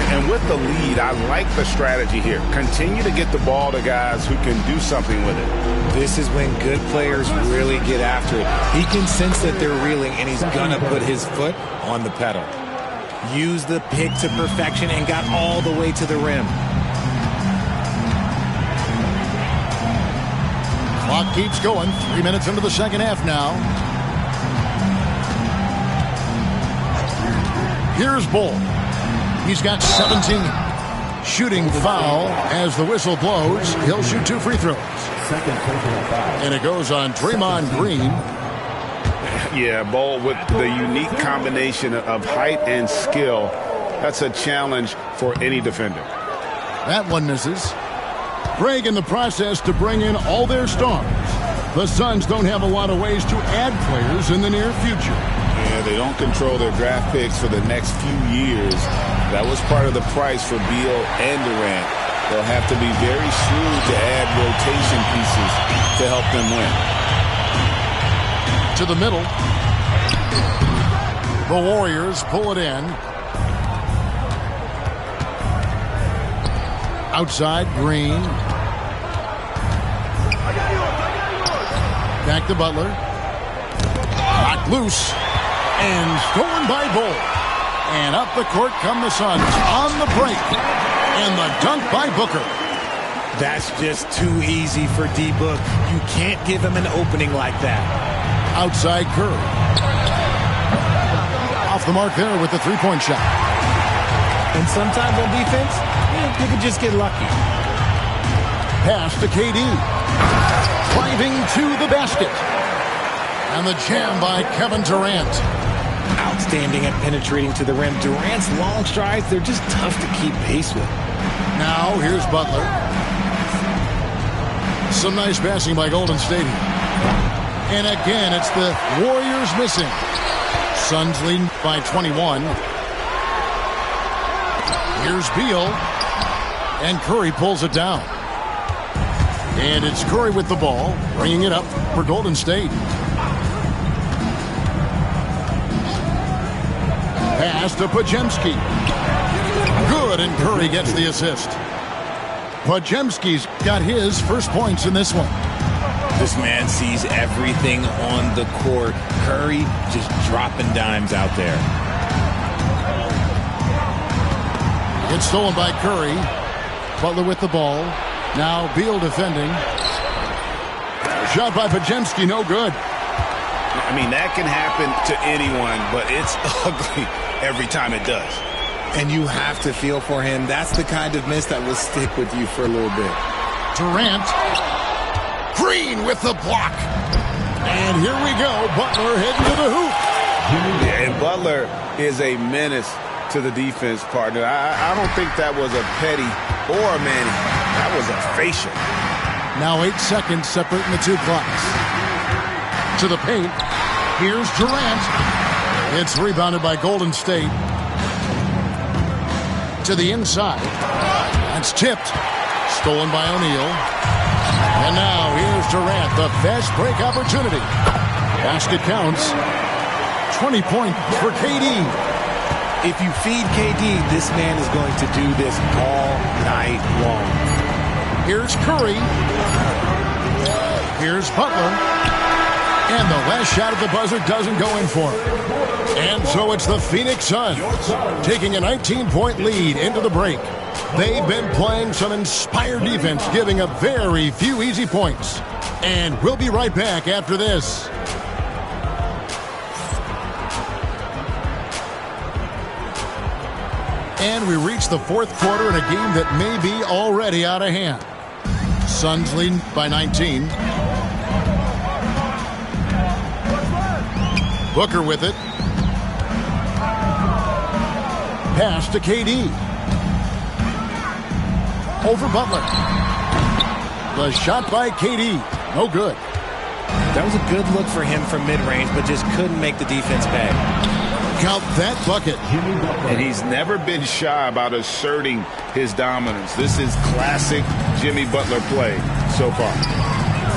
And with the lead, I like the strategy here. Continue to get the ball to guys who can do something with it. This is when good players really get after it. He can sense that they're reeling, and he's going to put his foot on the pedal. Use the pick to perfection and got all the way to the rim. Clock keeps going. 3 minutes into the second half now. Here's Bol. He's got 17. Shooting foul as the whistle blows. He'll shoot 2 free throws. And it goes on Draymond Green. Yeah, Bol with the unique combination of height and skill. That's a challenge for any defender. That one misses. Greg in the process to bring in all their stars. The Suns don't have a lot of ways to add players in the near future. Yeah, they don't control their draft picks for the next few years. That was part of the price for Beal and Durant. They'll have to be very shrewd to add rotation pieces to help them win. To the middle. The Warriors pull it in. Outside, Green. Back to Butler. Knocked loose. And stolen by Bol. And up the court come the Suns on the break. And the dunk by Booker. That's just too easy for D-Book. You can't give him an opening like that. Outside Curry. Off the mark there with the three-point shot. And sometimes on defense, you could just get lucky. Pass to KD. Driving to the basket. And the jam by Kevin Durant. Outstanding at penetrating to the rim. Durant's long strides, they're just tough to keep pace with. Now, here's Butler. Some nice passing by Golden State. And again, it's the Warriors missing. Suns leading by 21. Here's Beal. And Curry pulls it down. And it's Curry with the ball, bringing it up for Golden State. Pass to Podziemski. Good, and Curry gets the assist. Podziemski's got his first points in this one. This man sees everything on the court. Curry just dropping dimes out there. It's stolen by Curry. Butler with the ball. Now Beal defending. Shot by Podziemski, no good. I mean, that can happen to anyone, but it's ugly every time it does. And you have to feel for him. That's the kind of miss that will stick with you for a little bit. Durant. Green with the block. And here we go. Butler heading to the hoop. Yeah, and Butler is a menace to the defense partner. I don't think that was a Petty or a Manning. That was a facial. Now 8 seconds separating the two clocks. To the paint. Here's Durant. It's rebounded by Golden State. To the inside. That's tipped. Stolen by O'Neal. And now here's Durant, the fast break opportunity. Basket counts. 20 points for KD. If you feed KD, this man is going to do this all night long. Here's Curry. Here's Butler. And the last shot at the buzzer doesn't go in for it. And so it's the Phoenix Suns taking a 19-point lead into the break. They've been playing some inspired defense, giving up very few easy points. And we'll be right back after this. And we reach the fourth quarter in a game that may be already out of hand. Suns lead by 19. Booker with it. Pass to KD. Over Butler. The shot by KD. No good. That was a good look for him from mid-range, but just couldn't make the defense pay. Count that bucket. And he's never been shy about asserting his dominance. This is classic Jimmy Butler play so far.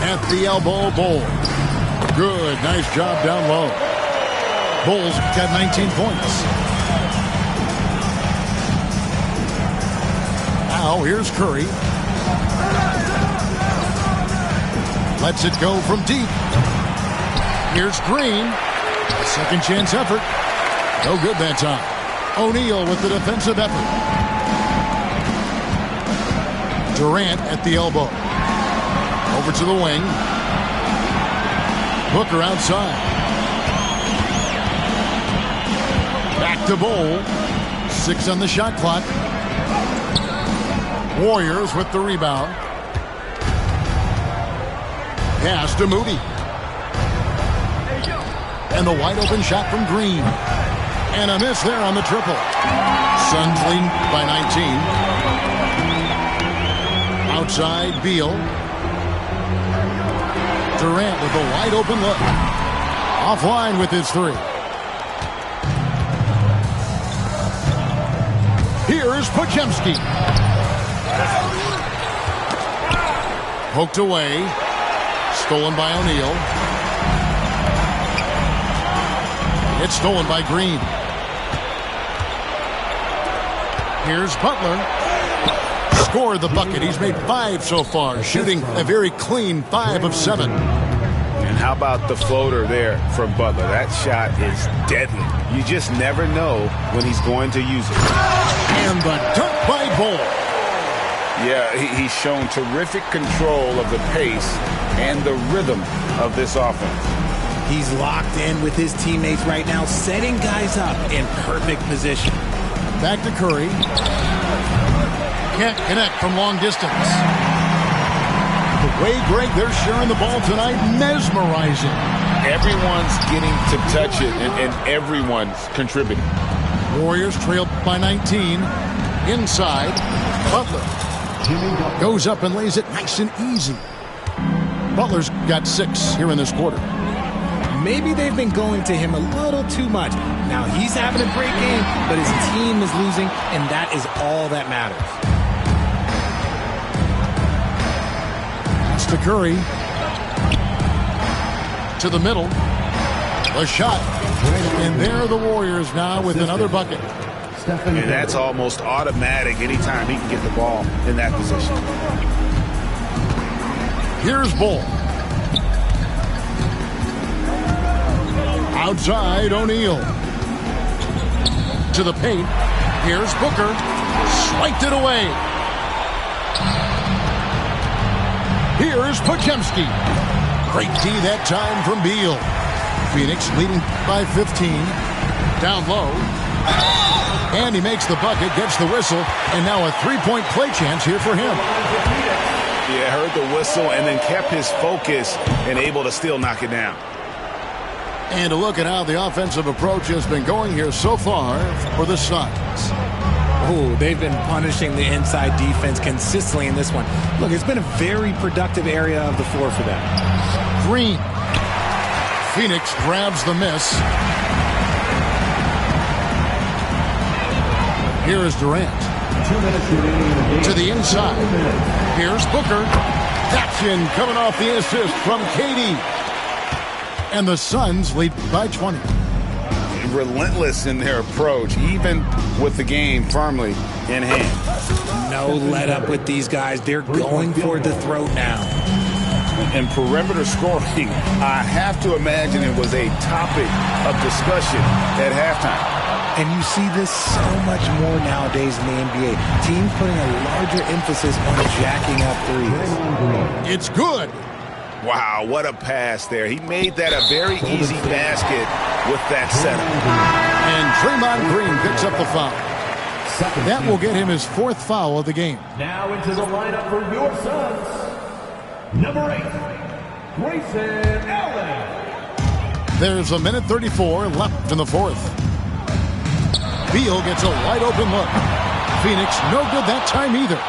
At the elbow, Bull. Good. Nice job down low. Bulls got 19 points. Now here's Curry. Lets it go from deep. Here's Green. A second chance effort. No good that time. O'Neal with the defensive effort. Durant at the elbow. Over to the wing. Booker outside. Back to Bull. 6 on the shot clock. Warriors with the rebound. Pass to Moody. And the wide open shot from Green. And a miss there on the triple. Suns lead by 19. Outside, Beal. Durant with a wide open look. Offline with his 3. Here's Podziemski. Poked away. Stolen by O'Neal. It's stolen by Green. Here's Butler. Scored the bucket. He's made 5 so far, shooting a very clean 5 of 7. And how about the floater there from Butler? That shot is deadly. You just never know when he's going to use it. And the dunk by Bull. Yeah, he's shown terrific control of the pace and the rhythm of this offense. He's locked in with his teammates right now, setting guys up in perfect position. Back to Curry. Can't connect from long distance. The way, Greg, they're sharing the ball tonight, mesmerizing. Everyone's getting to touch it, and everyone's contributing. Warriors trailed by 19. Inside, Butler goes up and lays it nice and easy. Butler's got 6 here in this quarter. Maybe they've been going to him a little too much. Now he's having a great game, but his team is losing, and that is all that matters. It's to Curry. To the middle. A shot. And there are the Warriors now with another bucket. And that's almost automatic anytime he can get the ball in that position. Here's Bull. Outside, O'Neal. To the paint. Here's Booker. Swiped it away. Here's Podziemski. Great D that time from Beal. Phoenix leading by 15. Down low. And he makes the bucket, gets the whistle, and now a 3-point play chance here for him. Yeah, heard the whistle and then kept his focus and able to still knock it down. And a look at how the offensive approach has been going here so far for the Suns. Oh, they've been punishing the inside defense consistently in this one. Look, it's been a very productive area of the floor for them. Green. Phoenix grabs the miss. Here is Durant. 2 minutes remaining in the game. To the inside. Here's Booker. That's in, coming off the assist from KD. And the Suns lead by 20. Relentless in their approach, even with the game firmly in hand. No let up with these guys. They're going for the throat now. And perimeter scoring, I have to imagine it was a topic of discussion at halftime. And you see this so much more nowadays in the NBA. Teams putting a larger emphasis on jacking up threes. It's good. Wow, what a pass there. He made that a very easy basket with that setup. And Draymond Green picks up the foul. That will get him his 4th foul of the game. Now into the lineup for your Suns. Number 8, Grayson Allen. There's a minute 34 left in the 4th. Beal gets a wide open look. Phoenix no good that time either.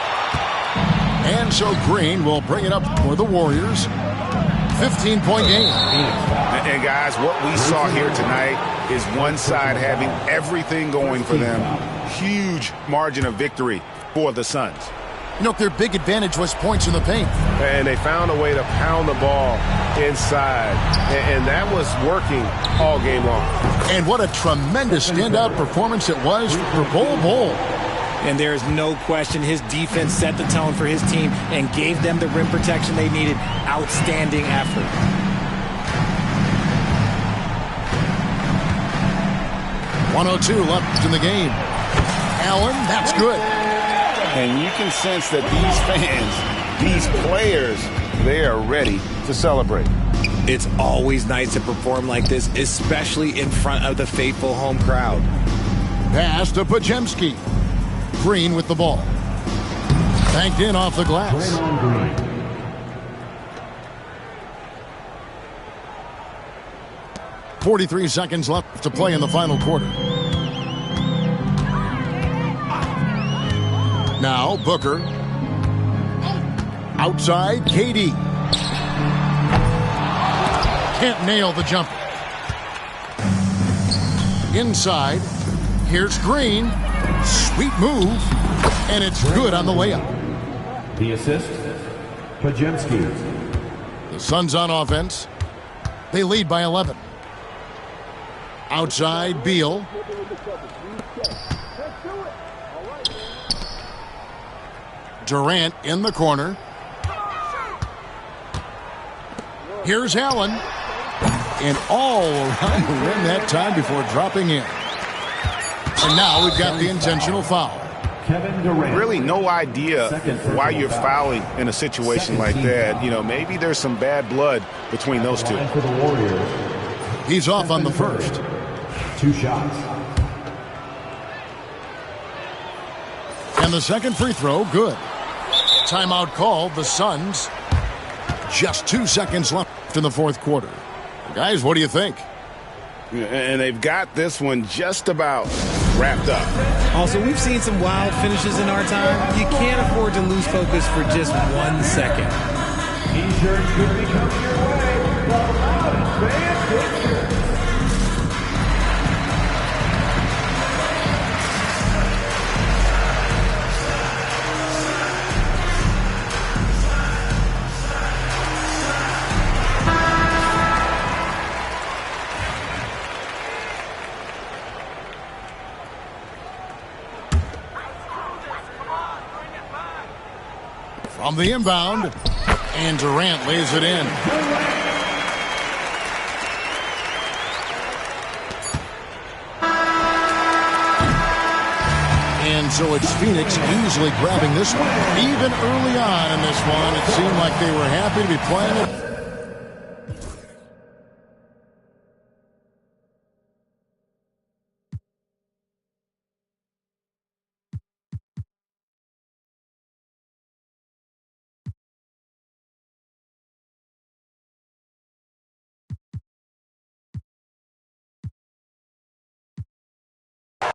And so Green will bring it up for the Warriors. 15-point game. And guys, what we saw here tonight is one side having everything going for them. Huge margin of victory for the Suns. You know, their big advantage was points in the paint. And they found a way to pound the ball inside. And that was working all game long. And what a tremendous standout performance it was for Bol. And there's no question his defense set the tone for his team and gave them the rim protection they needed. Outstanding effort. .102 left in the game. Allen, that's good. And you can sense that these fans, these players, they are ready to celebrate. It's always nice to perform like this, especially in front of the faithful home crowd. Pass to Podziemski. Green with the ball. Banked in off the glass. 43 seconds left to play in the final quarter. Now Booker. Outside, KD. Can't nail the jumper. Inside, here's Green. Sweet move, and it's good on the layup. The assist, Podziemski. The Suns on offense. They lead by 11. Outside, Beal. Durant in the corner. Here's Allen. And all around the rim that time before dropping in. And now we've got the intentional foul. Kevin Durant. Really no idea why you're fouling in a situation like that. You know, maybe there's some bad blood between those two. For the Warriors. He's off on the first. 2 shots. And the second free throw, good. Timeout called, the Suns. Just 2 seconds left in the 4th quarter. Guys, what do you think? And they've got this one just about wrapped up. Also, we've seen some wild finishes in our time. You can't afford to lose focus for just 1 second. T-shirts could be coming your way. The loudest fan picture. From the inbound, and Durant lays it in. And so it's Phoenix easily grabbing this one. Even early on in this one, it seemed like they were happy to be playing it.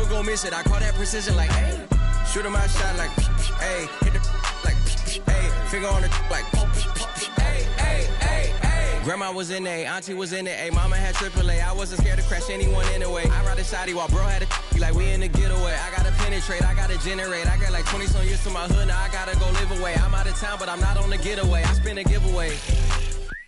Gonna miss it. I call that precision like, hey. Shoot my shot like, hey. Hit the like, hey. Finger on the like, hey, hey, hey, hey. Grandma was in A, auntie was in A, mama had AAA. I wasn't scared to crash anyone anyway. I ride a shotty while bro had a like we in the getaway. I got a penny penetrate. I gotta generate. I got like 20-some years to my hood. Now I gotta go live away. I'm out of town, but I'm not on the getaway. I spin a giveaway.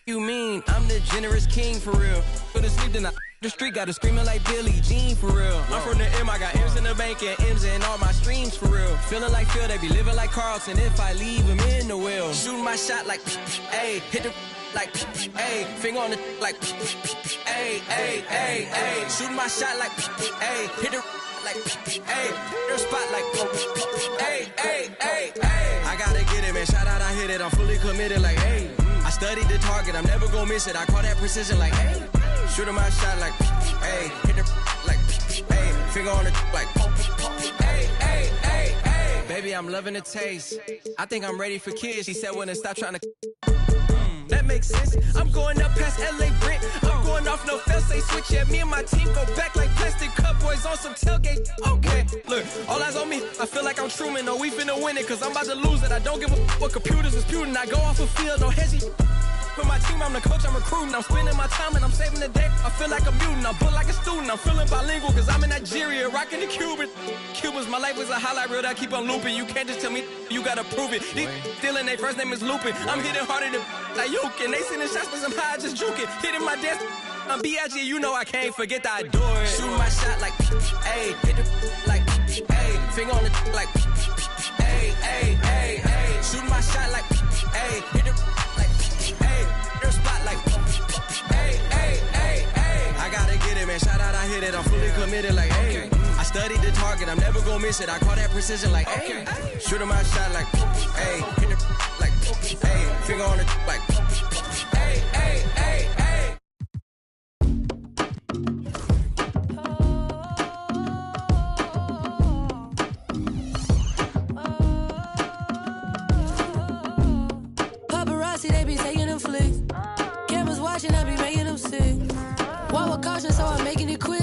You mean I'm the generous king for real? Go to sleep tonight. The street got to screaming like Billie Jean for real. I'm from the M, I got M's in the bank and M's in all my streams for real. Feeling like Phil, they be living like Carlton if I leave him in the wheel. Shooting my shot like, ayy, hit the like, ayy, finger on the like, ayy, ayy, ayy, ayy. Shooting my shot like, ayy, hit the like, ayy, their spot like, ayy, ayy, ayy, ayy. I gotta get it, man. Shout out, I hit it. I'm fully committed like, ayy. I studied the target, I'm never gonna miss it. I call that precision like, ayy. Shooting my shot like, ayy. Hit the like, ayy. Finger on the like, ayy, ayy, ayy, ayy. Baby, I'm loving the taste. I think I'm ready for kids. She said when to stop trying to. That makes sense. I'm going up past LA Brent. I'm going off no fail, say switch. Yeah, me and my team go back like plastic cup boys on some tailgate. Okay, look, all eyes on me. I feel like I'm Truman. No, we finna win it, cause I'm about to lose it. I don't give a what computers is disputing. I go off a field, no hesitation. For my team, I'm the coach, I'm recruiting. I'm spending my time and I'm saving the day. I feel like a mutant, I'm built like a student. I'm feeling bilingual, cause I'm in Nigeria, rocking the Cuban. Cubans, my life is a highlight reel that I keep on looping. You can't just tell me, you gotta prove it. These stealing, their first name is Lupin. I'm hitting harder than Ayuk, and they sending shots for some high, just juke it. Hitting my desk, I'm B.I.G., you know I can't forget that I do it. Shooting my shot like, ayy, hit the like, ayy, finger on the like, ayy, ayy, ayy, ayy. Shooting my shot like, ayy, hit the like, ayy, their spot like, ayy, ayy, ayy, ayy. I gotta get it, man. Shout out, I hit it. I'm fully committed like, ayy. I studied the target, I'm never gonna miss it. I call that precision like, ayy. Shooting my shot like, ayy, hit the like, ayy, finger on the like, ayy, ayy, ayy, ayy. Paparazzi, they be taking them flicks. Cameras watching, I be making them sick. Walk with caution, so I'm making it quick.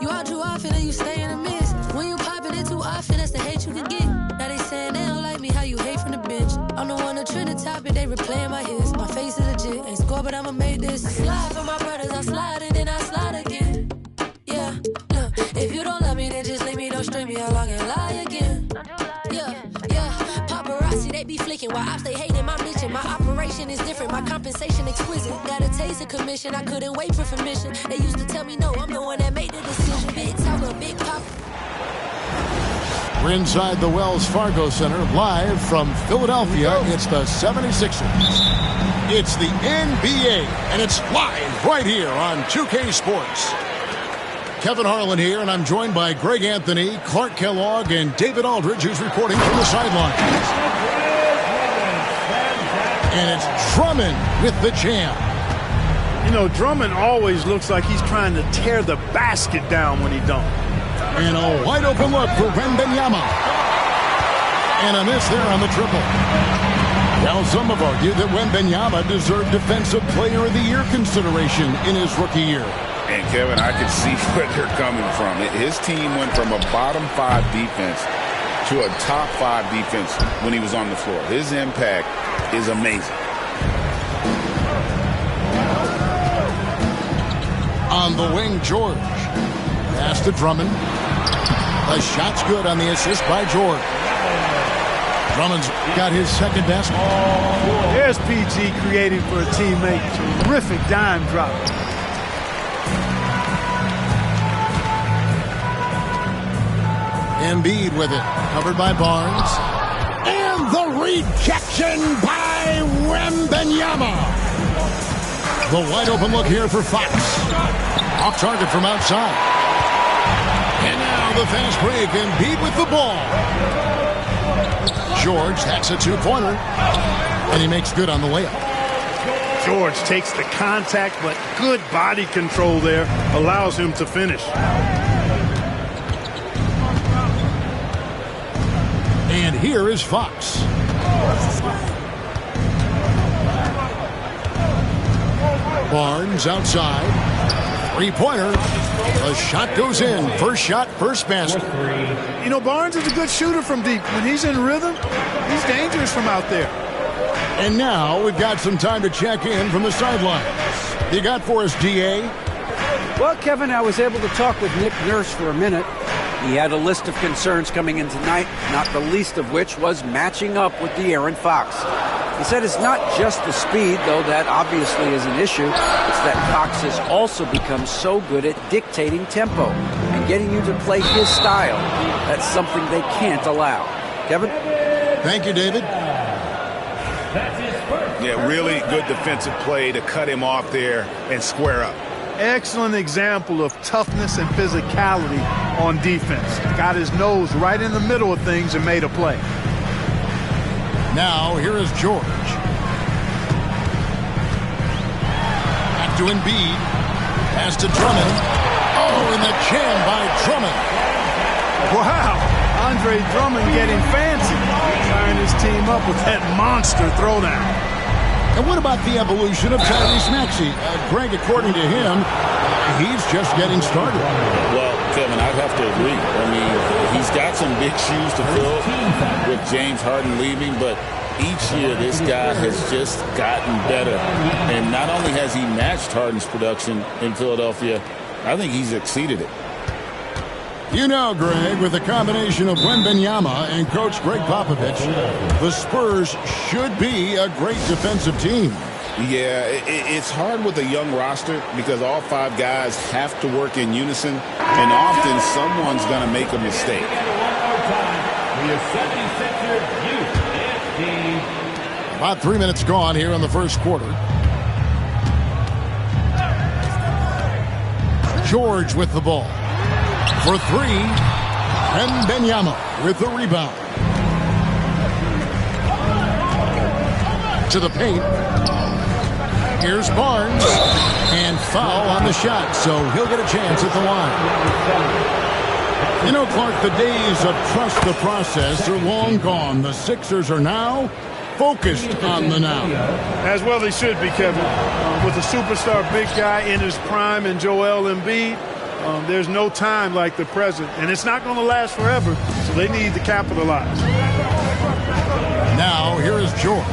You out too often and you stay in the mist. When you popping it too often, that's the hate you can get. Now they saying they don't like me, how you hate from the bench. I'm the one that trend the topic, they replaying my hits. My face is legit, ain't score, but I'ma make this. I slide for my brothers, I slide and then I slide again. Yeah, look, if you don't love me, then just leave me, don't string me along and lie again. Yeah, yeah, paparazzi, they be flicking while ops, they hating my mission. My operation is different, my compensation exquisite. Got a taste of commission, I couldn't wait for permission. They used to tell me no, I'm the one that made the decision. Big talker, big pop. We're inside the Wells Fargo Center, live from Philadelphia. It's the 76ers. It's the NBA, and it's live right here on 2K Sports. Kevin Harlan here, and I'm joined by Greg Anthony, Clark Kellogg, and David Aldridge, who's reporting from the sideline. And it's Drummond with the jam. You know, Drummond always looks like he's trying to tear the basket down when he dunks. And a wide open look for Wembanyama. And a miss there on the triple. Now some have argued that Wembanyama deserved Defensive Player of the Year consideration in his rookie year. And Kevin, I can see where they're coming from. His team went from a bottom 5 defense to a top 5 defense when he was on the floor. His impact is amazing. On the wing, George. Pass to Drummond. The shot's good on the assist by George. Drummond's got his second best. There's PG creating for a teammate. Terrific dime drop. Embiid with it. Covered by Barnes. And the rejection by Wembanyama. The wide open look here for Fox. Off target from outside. And now the fast break. Embiid with the ball. George, that's a two-pointer. And he makes good on the layup. George takes the contact, but good body control there allows him to finish. And here is Fox. Barnes outside. Three-pointer. The shot goes in. First shot, first basket. You know, Barnes is a good shooter from deep. When he's in rhythm, he's dangerous from out there. And now we've got some time to check in from the sidelines. You got for us, D.A.? Well, Kevin, I was able to talk with Nick Nurse for a minute. He had a list of concerns coming in tonight, not the least of which was matching up with De'Aaron Fox. He said it's not just the speed, though that obviously is an issue. It's that Fox has also become so good at dictating tempo and getting you to play his style. That's something they can't allow. Kevin? Thank you, David. Yeah, really good defensive play to cut him off there and square up. Excellent example of toughness and physicality on defense. Got his nose right in the middle of things and made a play. Now, here is George. Back to Embiid. Pass to Drummond. Oh, and the jam by Drummond. Wow. Andre Drummond getting fancy. Tying his team up with that monster throwdown. And what about the evolution of Tyrese Maxey? Greg, according to him, he's just getting started. Well, Kevin, I'd have to agree. I mean, he's got some big shoes to fill with James Harden leaving, but each year this guy has just gotten better. And not only has he matched Harden's production in Philadelphia, I think he's exceeded it. You know, Greg, with the combination of Wembanyama and Coach Greg Popovich, the Spurs should be a great defensive team. Yeah, it's hard with a young roster because all five guys have to work in unison, and often someone's going to make a mistake. About 3 minutes gone here in the first quarter. George with the ball. For three, Wembanyama with the rebound. To the paint. Here's Barnes. And foul on the shot, so he'll get a chance at the line. You know, Clark, the days of trust the process are long gone. The Sixers are now focused on the now. As well they should be, Kevin. With a superstar big guy in his prime and Joel Embiid, there's no time like the present, and it's not going to last forever, so they need to capitalize. Now, here is George.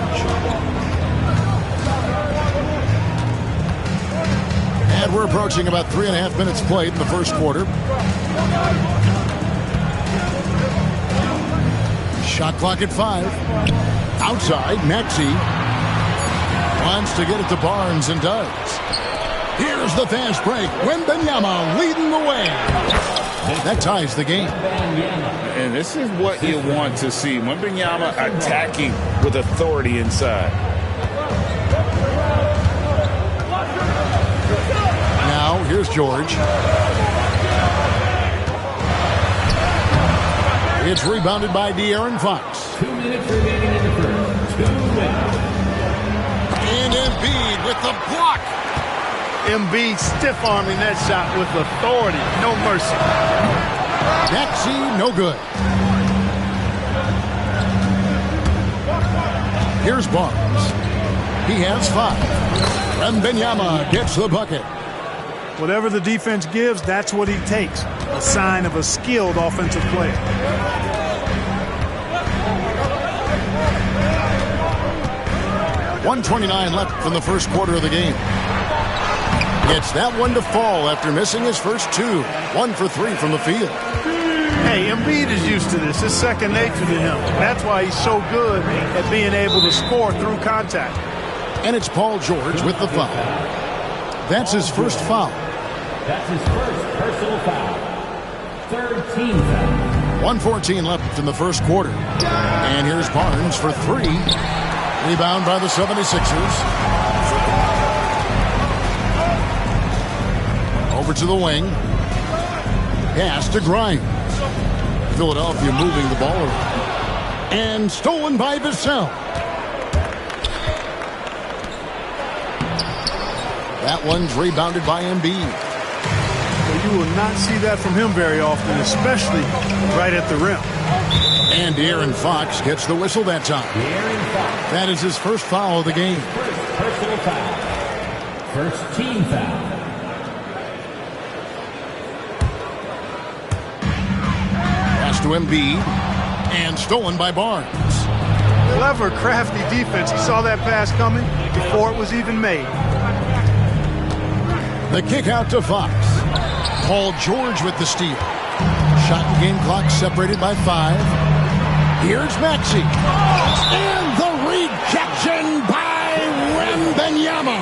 And we're approaching about 3.5 minutes played in the first quarter. Shot clock at 5. Outside, Maxey wants to get it to Barnes and does. Here's the fast break. Wembanyama leading the way. That ties the game. And this is what you want to see. Wembanyama attacking with authority inside. Now, here's George. It's rebounded by De'Aaron Fox. 2 minutes remaining in the first. 2 minutes. And Embiid with the block. Embiid stiff-arming that shot with authority. No mercy. Maxey, no good. Here's Barnes. He has 5. Wembanyama gets the bucket. Whatever the defense gives, that's what he takes. A sign of a skilled offensive player. .129 left in the first quarter of the game. Gets that one to fall after missing his first 2. 1 for 3 from the field. Hey, Embiid is used to this. It's second nature to him. That's why he's so good at being able to score through contact. And it's Paul George with the foul. That's his first foul. That's his first personal foul. Third team foul. 1:14 left in the first quarter. And here's Barnes for 3. Rebound by the 76ers. Over to the wing. Pass to Grimes. Philadelphia moving the ball around. And stolen by Vassell. That one's rebounded by Embiid. Well, you will not see that from him very often, especially right at the rim. And De'Aaron Fox gets the whistle that time. That is his first foul of the game. First personal foul. First team foul. Pass to Embiid. And stolen by Barnes. Clever, crafty defense. He saw that pass coming before it was even made. The kick out to Fox. Paul George with the steal. Shot and game clock separated by 5. Here's Maxey. And the rejection by Wembanyama.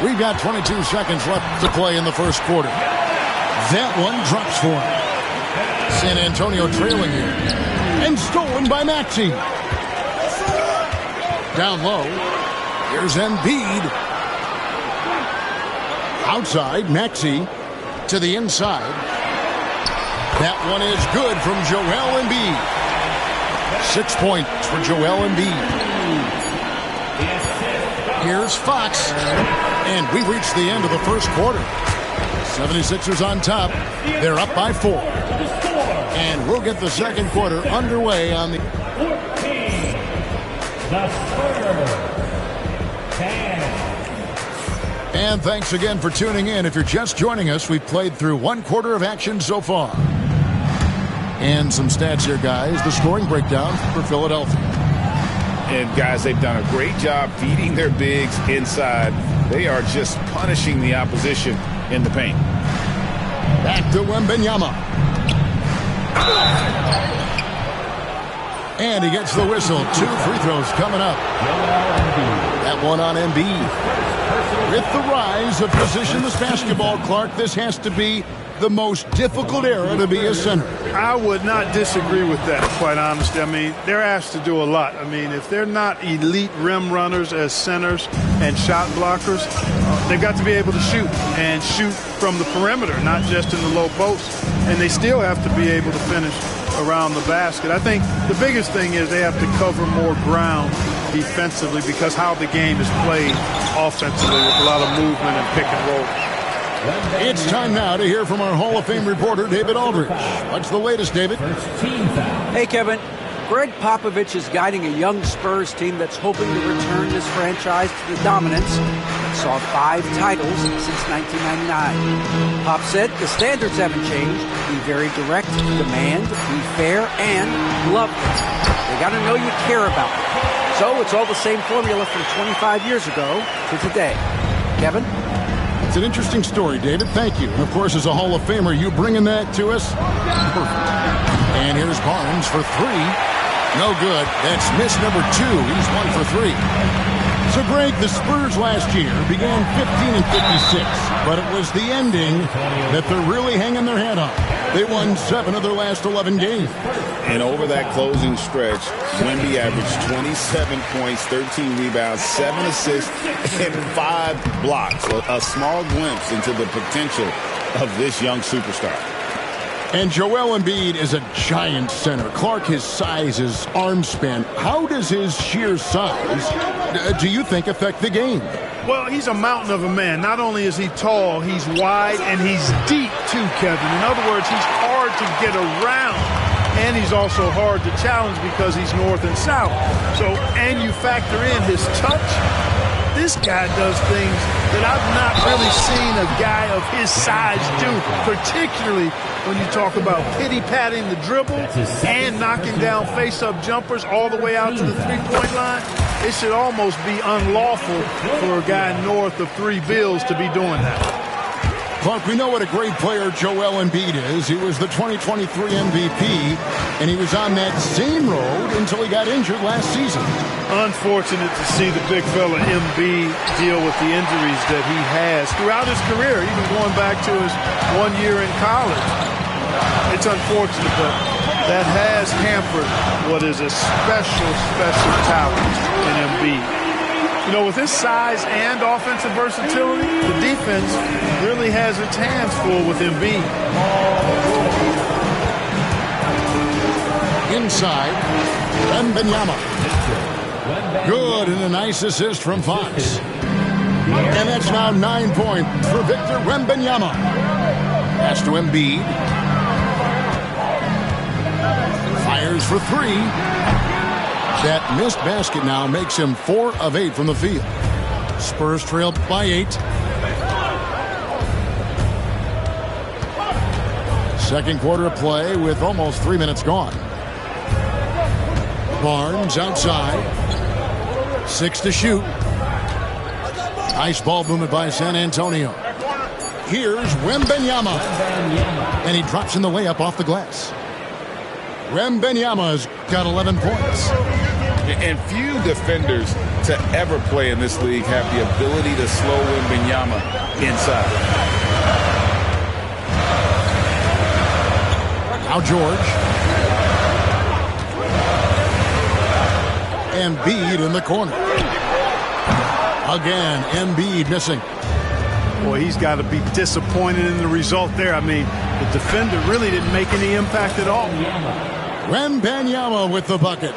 We've got 22 seconds left to play in the first quarter. That one drops for him. San Antonio trailing here. And stolen by Maxey. Down low. Here's Embiid. Outside, Maxey to the inside. That one is good from Joel Embiid. 6 points for Joel Embiid. Here's Fox. And we've reached the end of the first quarter. 76ers on top. They're up by 4. And we'll get the second quarter underway on the... And thanks again for tuning in. If you're just joining us, we've played through 1 quarter of action so far. And some stats here, guys. The scoring breakdown for Philadelphia. And, guys, they've done a great job feeding their bigs inside. They are just punishing the opposition in the paint. Back to Wembanyama. And he gets the whistle. 2 free throws coming up. That one on Embiid. With the rise of positionless basketball, Clark, this has to be the most difficult era to be a center. I would not disagree with that, quite honestly. I mean, they're asked to do a lot. I mean, if they're not elite rim runners as centers and shot blockers, they've got to be able to shoot and shoot from the perimeter, not just in the low post. And they still have to be able to finish around the basket. I think the biggest thing is they have to cover more ground defensively because how the game is played offensively with a lot of movement and pick and roll. It's time now to hear from our Hall of Fame reporter, David Aldridge. What's the latest, David? Hey, Kevin. Greg Popovich is guiding a young Spurs team that's hoping to return this franchise to the dominance that saw 5 titles since 1999. Pop said the standards haven't changed. Be very direct, demand, be fair, and love them. They got to know you care about them. So it's all the same formula from 25 years ago to today. Kevin? It's an interesting story, David. Thank you. And, of course, as a Hall of Famer, you bringing that to us? Perfect. And here's Barnes for 3. No good. That's miss number 2. He's 1 for 3. So, Greg, the Spurs last year began 15-56, but it was the ending that they're really hanging their head on. They won 7 of their last 11 games. And over that closing stretch, Wemby averaged 27 points, 13 rebounds, 7 assists, and 5 blocks. A small glimpse into the potential of this young superstar. And Joel Embiid is a giant center. Clark, his size, his arm span. How does his sheer size, do you think, affect the game? Well, he's a mountain of a man. Not only is he tall, he's wide, and he's deep, too, Kevin. In other words, he's hard to get around, and he's also hard to challenge because he's north and south. So, and you factor in his touch. This guy does things that I've not really seen a guy of his size do, particularly when you talk about pity-patting the dribble and knocking down face-up jumpers all the way out to the three-point line. It should almost be unlawful for a guy north of 3 bills to be doing that. Clark, we know what a great player Joel Embiid is. He was the 2023 MVP, and he was on that same road until he got injured last season. Unfortunate to see the big fella Embiid deal with the injuries that he has throughout his career, even going back to his 1 year in college. It's unfortunate, but that has hampered what is a special talent in Embiid. You know, with his size and offensive versatility, the defense really has its hands full with Embiid. Inside, Wembanyama. Good, and a nice assist from Fox. And that's now 9 points for Victor Wembanyama. Pass to Embiid. Fires for 3. That missed basket now makes him 4 of 8 from the field. Spurs trailed by 8. Second quarter of play with almost 3 minutes gone. Barnes outside. 6 to shoot. Nice ball movement by San Antonio. Here's Wembanyama. And he drops in the layup off the glass. Wembanyama's got 11 points. And few defenders to ever play in this league have the ability to slow Wembanyama inside. Now George. Embiid in the corner. Again, Embiid missing. Boy, he's got to be disappointed in the result there. I mean, the defender really didn't make any impact at all. Wembanyama with the bucket.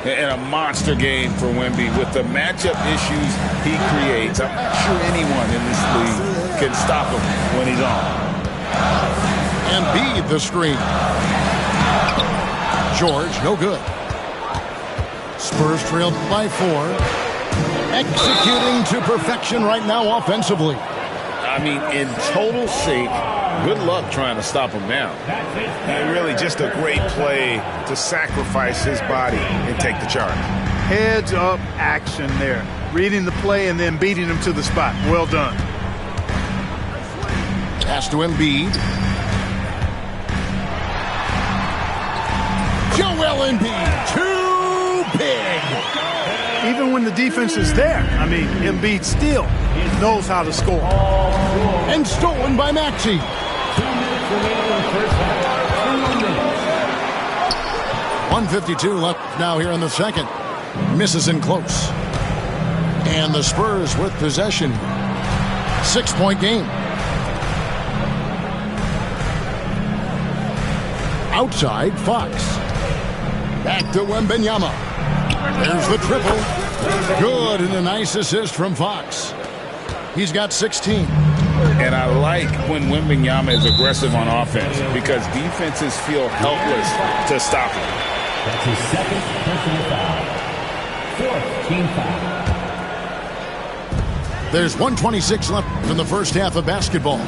And a monster game for Wemby. With the matchup issues he creates, I'm not sure anyone in this league can stop him when he's on. Embiid the screen. George, no good. Spurs trailed by 4. Executing to perfection right now offensively. I mean, in total sync. Good luck trying to stop him down. And really just a great play to sacrifice his body and take the charge. Heads up action there. Reading the play and then beating him to the spot. Well done. Pass to Embiid. Joel Embiid, too big. Even when the defense is there, I mean, Embiid still knows how to score. And stolen by Maxey. 1:52 left now here in the second. Misses in close. And the Spurs with possession. 6-point game. Outside, Fox. Back to Wembanyama. There's the triple. Good, and a nice assist from Fox. He's got 16. And I like when Wembanyama is aggressive on offense because defenses feel helpless to stop him. That's his second personal foul. Fourth team foul. There's 1:26 left in the first half of basketball.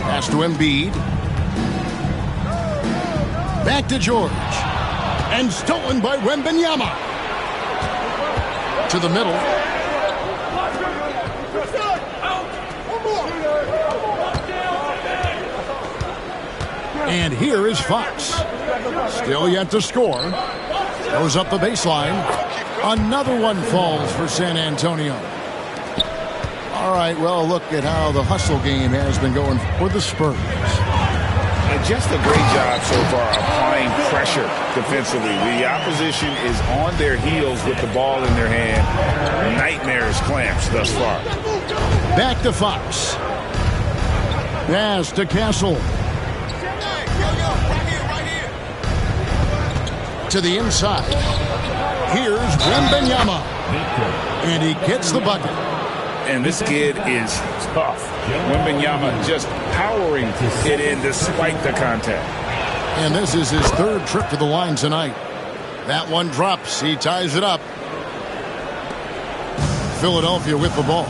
Pass to Embiid. Back to George. And stolen by Wembanyama. To the middle. And here is Fox. Still yet to score. Goes up the baseline. Another one falls for San Antonio. All right, well, look at how the hustle game has been going for the Spurs. And just a great job so far applying pressure defensively. The opposition is on their heels with the ball in their hand. Nightmares clamps thus far. Back to Fox. Pass to Castle. To the inside. Here's Wembanyama. And he gets the bucket. And this kid is tough. Wembanyama just powering it in despite the contact. And this is his third trip to the line tonight. That one drops. He ties it up. Philadelphia with the ball.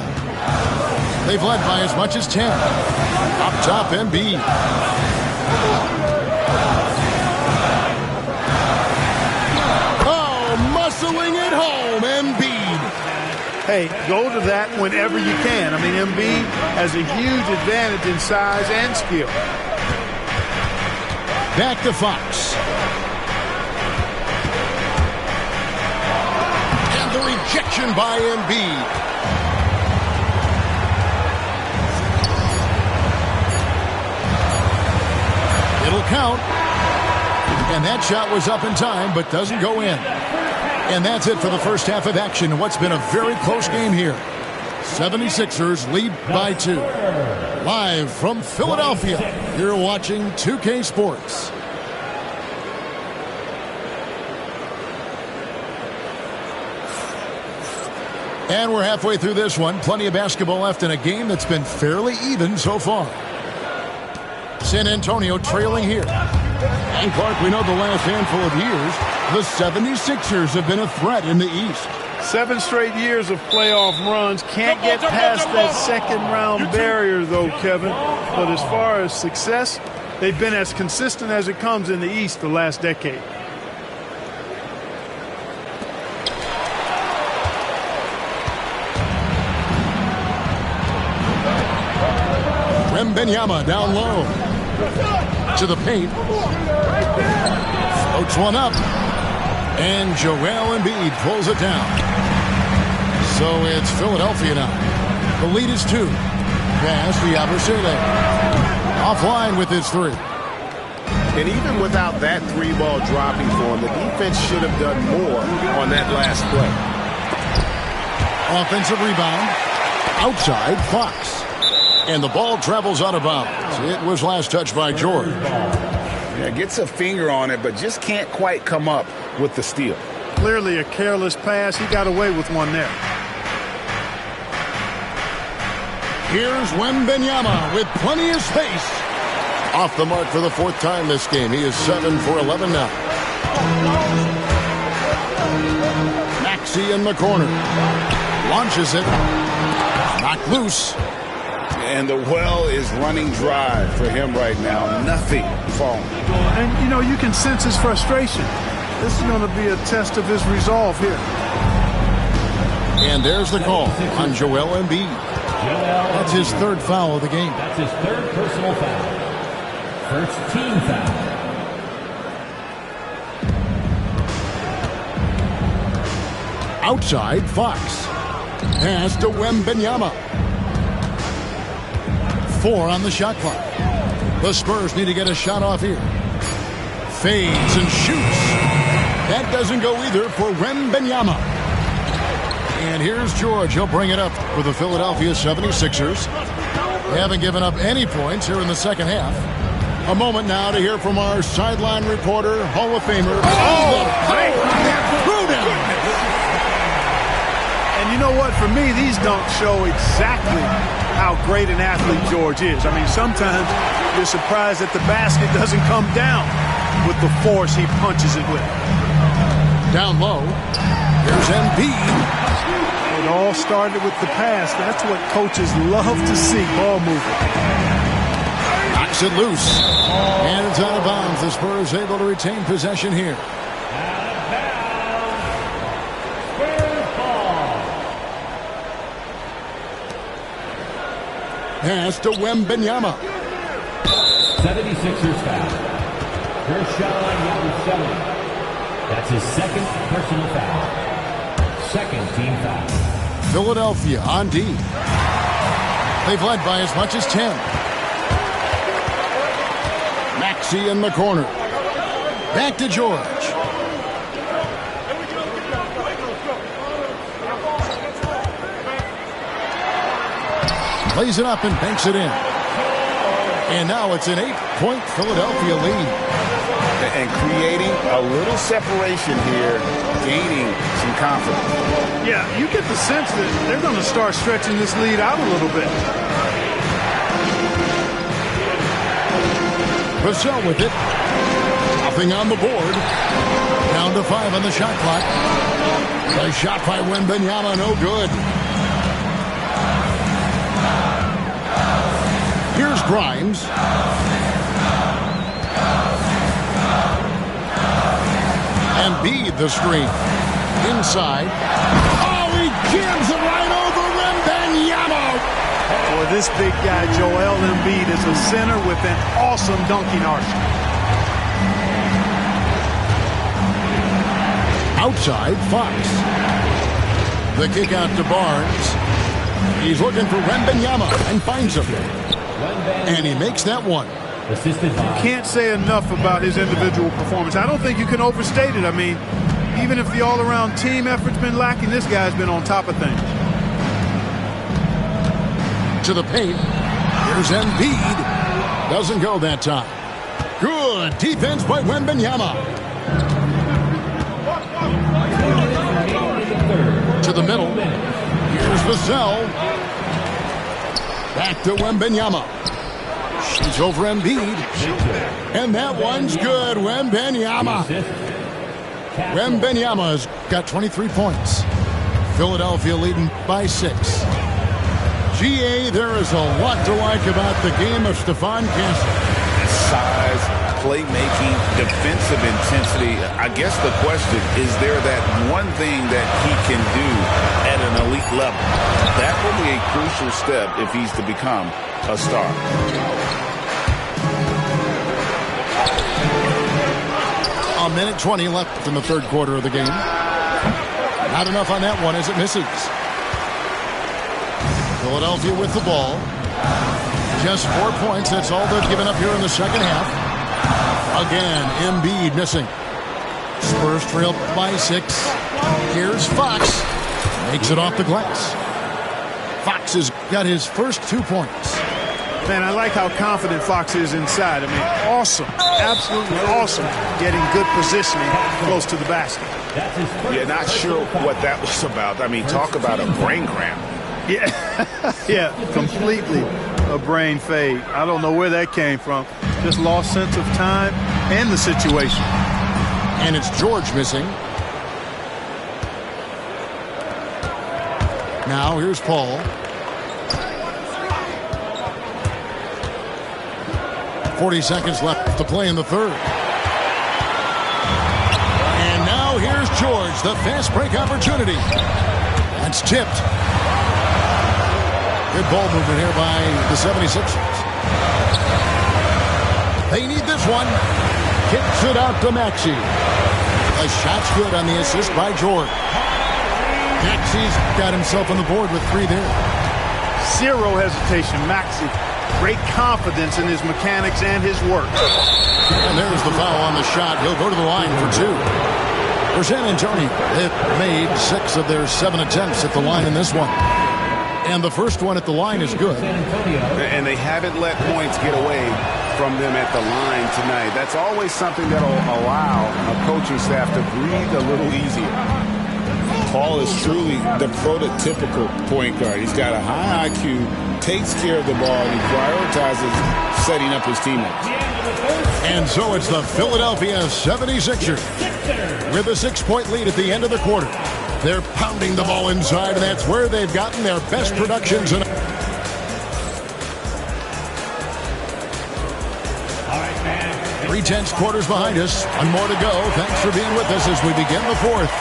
They've led by as much as 10. Up top, Embiid. Muscling it home, Embiid. Hey, go to that whenever you can. I mean, Embiid has a huge advantage in size and skill. Back to Fox. And the rejection by Embiid. It'll count. And that shot was up in time, but doesn't go in. And that's it for the first half of action. What's been a very close game here. 76ers lead by 2. Live from Philadelphia, you're watching 2K Sports. And we're halfway through this one. Plenty of basketball left in a game that's been fairly even so far. San Antonio trailing here. And Clark, we know the last handful of years, the 76ers have been a threat in the East. 7 straight years of playoff runs. Can't get past that second round barrier, though, Kevin. But as far as success, they've been as consistent as it comes in the East the last decade. Wembanyama down low. To the paint. Floats one up. And Joel Embiid pulls it down. So it's Philadelphia now. The lead is 2. Pass to Yabusele. Offline with his 3. And even without that 3-ball dropping for him, the defense should have done more on that last play. Offensive rebound. Outside, Fox. And the ball travels out of bounds. It was last touched by George. Yeah, gets a finger on it, but just can't quite come up with the steal. Clearly a careless pass. He got away with one there. Here's Wembanyama with plenty of space. Off the mark for the 4th time this game. He is 7 for 11 now. Maxey in the corner. Launches it. Knocked loose. And the well is running dry for him right now. Nothing falling. And, you know, you can sense his frustration. This is going to be a test of his resolve here. And there's the call on Joel Embiid. That's his 3rd foul of the game. That's his 3rd personal foul. First team foul. Outside, Fox. Pass to Wembanyama. 4 on the shot clock. The Spurs need to get a shot off here. Fades and shoots. That doesn't go either for Wembanyama. And here's George. He'll bring it up for the Philadelphia 76ers. They haven't given up any points here in the second half. A moment now to hear from our sideline reporter, Hall of Famer. And you know what? For me, these dunks show exactly how great an athlete George is. I mean, sometimes you're surprised that the basket doesn't come down with the force he punches it with. Down low. Here's Embiid. It all started with the pass. That's what coaches love to see. Ball movement. Knocks it loose. And it's out of bounds. The Spurs able to retain possession here. Pass to Wembanyama. 76ers foul. Hershon Yabusele. That's his 2nd personal foul. 2nd team foul. Philadelphia on D. They've led by as much as 10. Maxey in the corner. Back to George. Plays it up and banks it in. And now it's an 8-point Philadelphia lead. And creating a little separation here, gaining some confidence. Yeah, you get the sense that they're going to start stretching this lead out a little bit. Vassell with it. Nothing on the board. Down to 5 on the shot clock. A shot by Wembanyama, no good. Here's Grimes. Embiid the screen. Inside. Oh, he jams it right over Wembanyama. Boy, this big guy, Joel Embiid, is a center with an awesome dunking arsenal. Outside, Fox. The kick out to Barnes. He's looking for Wembanyama and finds him. And he makes that one. You can't say enough about his individual performance. I don't think you can overstate it. I mean, even if the all-around team effort's been lacking, this guy's been on top of things. To the paint. Here's Embiid. Doesn't go that time. Good defense by Wembanyama. To the middle. Here's Vassell. Back to Wembanyama. Shoots over Embiid. And that one's good. Wembanyama. Wembanyama's got 23 points. Philadelphia leading by 6. GA, there is a lot to like about the game of Stephon Castle. size, playmaking, defensive intensity. I guess the question, is there that one thing that he can do at an elite level? That will be a crucial step if he's to become a star. A minute 20 left in the third quarter of the game. Not enough on that one as it misses. Philadelphia with the ball. Just 4 points. That's all they've given up here in the second half. Again, Embiid missing. Spurs trail by 6. Here's Fox. Makes it off the glass. Fox has got his first 2 points. Man, I like how confident Fox is inside. I mean, awesome. Absolutely awesome. Getting good positioning close to the basket. Yeah, not sure what that was about. I mean, talk about a brain cramp. Yeah, yeah, completely a brain fade. I don't know where that came from. Just lost sense of time and the situation. And it's George missing. Now here's Paul. 40 seconds left to play in the third. And now here's George, the fast break opportunity. That's tipped. Good ball movement here by the 76ers. They need this one. Kicks it out to Maxey. A shot's good on the assist by George. Maxey's got himself on the board with 3 there. Zero hesitation, Maxey. Great confidence in his mechanics and his work. And there's the foul on the shot. He'll go to the line for 2. For San Antonio, they've made 6 of their 7 attempts at the line in this one. And the first one at the line is good. And they haven't let points get away from them at the line tonight. That's always something that will allow a coaching staff to breathe a little easier. Paul is truly the prototypical point guard. He's got a high IQ, takes care of the ball, and he prioritizes setting up his teammates. And so it's the Philadelphia 76ers with a 6-point lead at the end of the quarter. They're pounding the ball inside, and that's where they've gotten their best productions. 3/10 quarters behind us. One more to go. Thanks for being with us as we begin the fourth.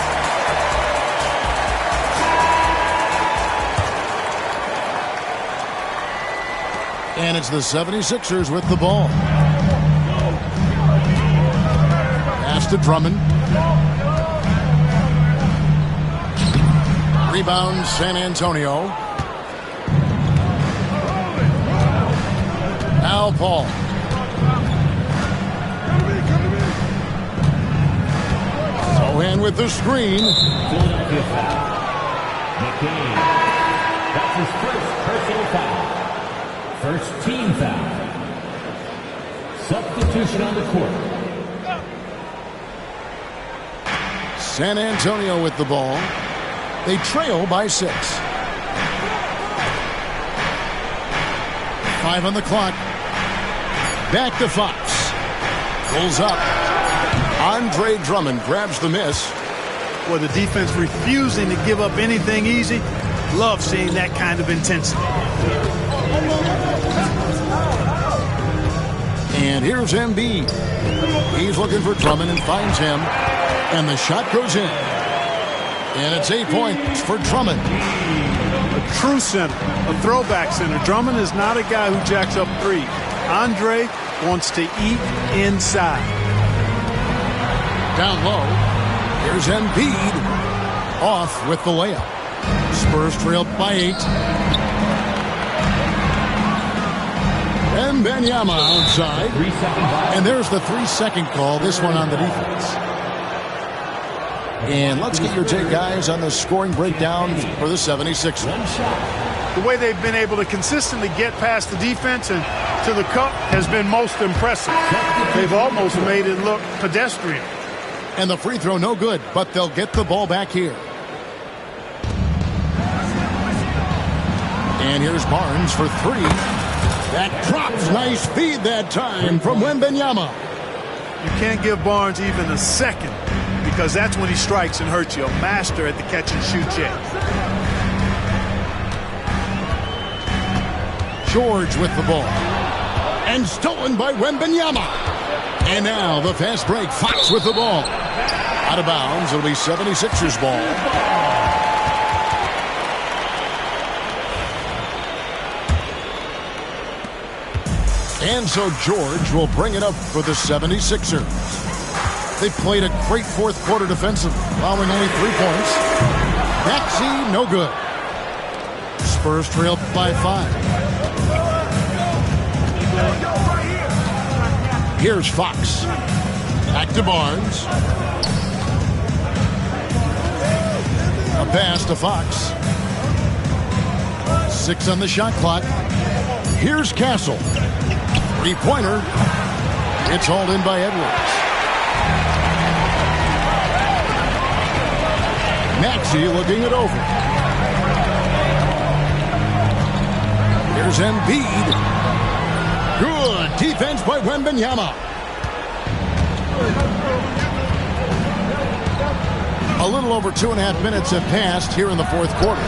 And it's the 76ers with the ball. Pass to Drummond. Rebound, San Antonio. Now Paul. Sohan with the screen. Philadelphia foul. McCain. That's his first personal foul. First team foul. Substitution on the court. San Antonio with the ball. They trail by 6. 5 on the clock. Back to Fox. Pulls up. Andre Drummond grabs the miss. Well, the defense refusing to give up anything easy. Love seeing that kind of intensity. And here's Embiid. He's looking for Drummond and finds him. And the shot goes in. And it's 8 points for Drummond. A true center, a throwback center. Drummond is not a guy who jacks up 3. Andre wants to eat inside. Down low. Here's Embiid. Off with the layup. Spurs trailed by 8. And Wembanyama outside. And there's the 3-second call. This one on the defense. And let's get your take, guys, on the scoring breakdown for the 76ers. The way they've been able to consistently get past the defense and to the cup has been most impressive. They've almost made it look pedestrian. And the free throw no good, but they'll get the ball back here. And here's Barnes for 3. That drops. Nice feed that time from Wembanyama. You can't give Barnes even a second, because that's when he strikes and hurts you. A master at the catch and shoot jab. George with the ball. And stolen by Wembanyama. And now the fast break. Fox with the ball. Out of bounds. It'll be 76ers ball. And so George will bring it up for the 76ers. They played a great fourth quarter defensively, allowing only 3 points. Maxey, no good. Spurs trail by 5. Here's Fox. Back to Barnes. A pass to Fox. 6 on the shot clock. Here's Castle. 3-pointer. It's hauled in by Edwards. Maxey looking it over. Here's Embiid. Good defense by Wembanyama. A little over 2.5 minutes have passed here in the fourth quarter.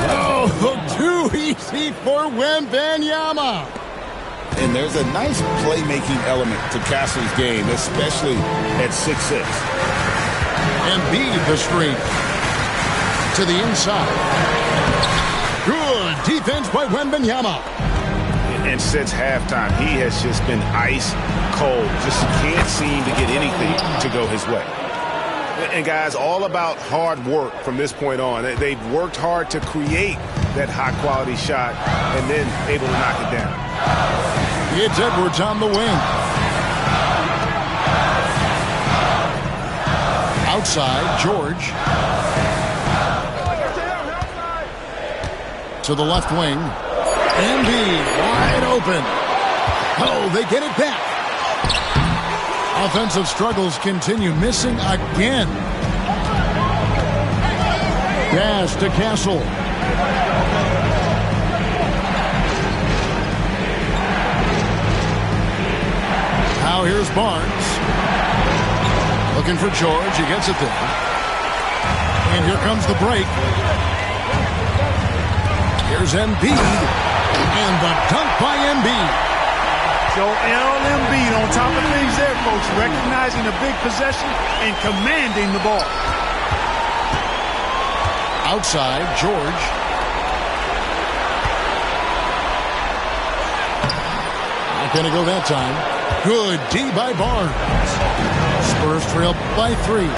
Oh, too easy for Wembanyama. And there's a nice playmaking element to Castle's game, especially at 6'6". Embiid the streak to the inside. Good defense by Wembanyama. And since halftime, he has just been ice cold. Just can't seem to get anything to go his way. And guys, all about hard work from this point on. They've worked hard to create that high-quality shot and then able to knock it down. It's Edwards on the wing. Outside, George. To the left wing. Embiid wide open. Oh, they get it back. Offensive struggles continue. Missing again. Pass to Castle. Now here's Barnes. Looking for George. He gets it there. And here comes the break. Here's Embiid. And the dunk by Embiid. Joel Embiid on top of things there, folks. Recognizing a big possession and commanding the ball. Outside, George. Not going to go that time. Good D by Barnes. Spurs trail by 3.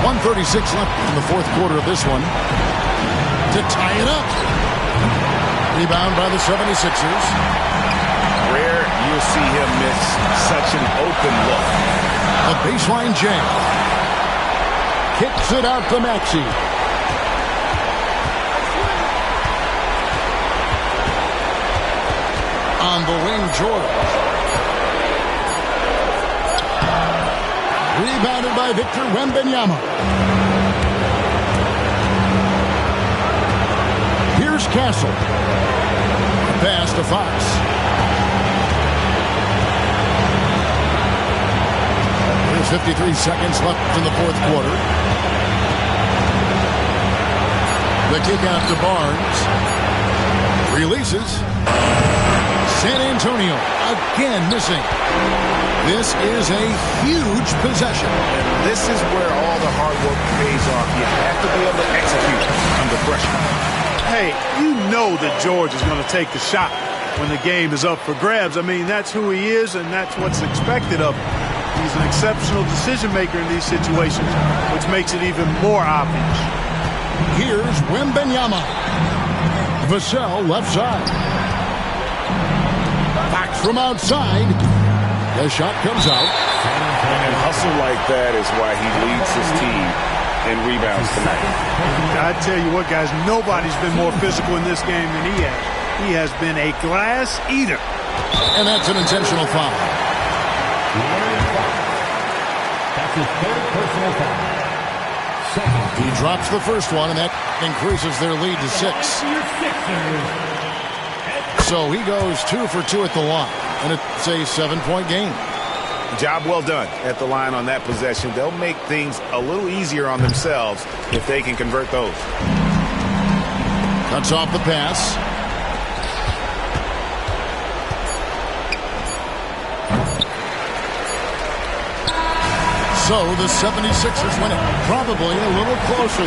.136 left in the fourth quarter of this one. To tie it up. Rebound by the 76ers. Rare you'll see him miss such an open look. A baseline jam. Kicks it out to Maxey. On the wing, George. Rebounded by Victor Wembanyama. Here's Castle. Pass to Fox. There's 53 seconds left in the fourth quarter. The kick out to Barnes. Releases. San Antonio again missing. This is a huge possession. And this is where all the hard work pays off. You have to be able to execute under pressure. Hey, you know that George is going to take the shot when the game is up for grabs. I mean, that's who he is, and that's what's expected of him. He's an exceptional decision maker in these situations, which makes it even more obvious. Here's Wembanyama. Vassell left side. Fox from outside. The shot comes out. And hustle like that is why he leads his team in rebounds tonight. I tell you what, guys, nobody's been more physical in this game than he has. He has been a glass eater. And that's an intentional foul. That's his third personal foul. Second. He drops the first one, and that increases their lead to 6. So he goes 2 for 2 at the line, and it's a 7-point game. Job well done at the line on that possession. They'll make things a little easier on themselves if they can convert those. Cuts off the pass. So the 76ers win it. Probably a little closer.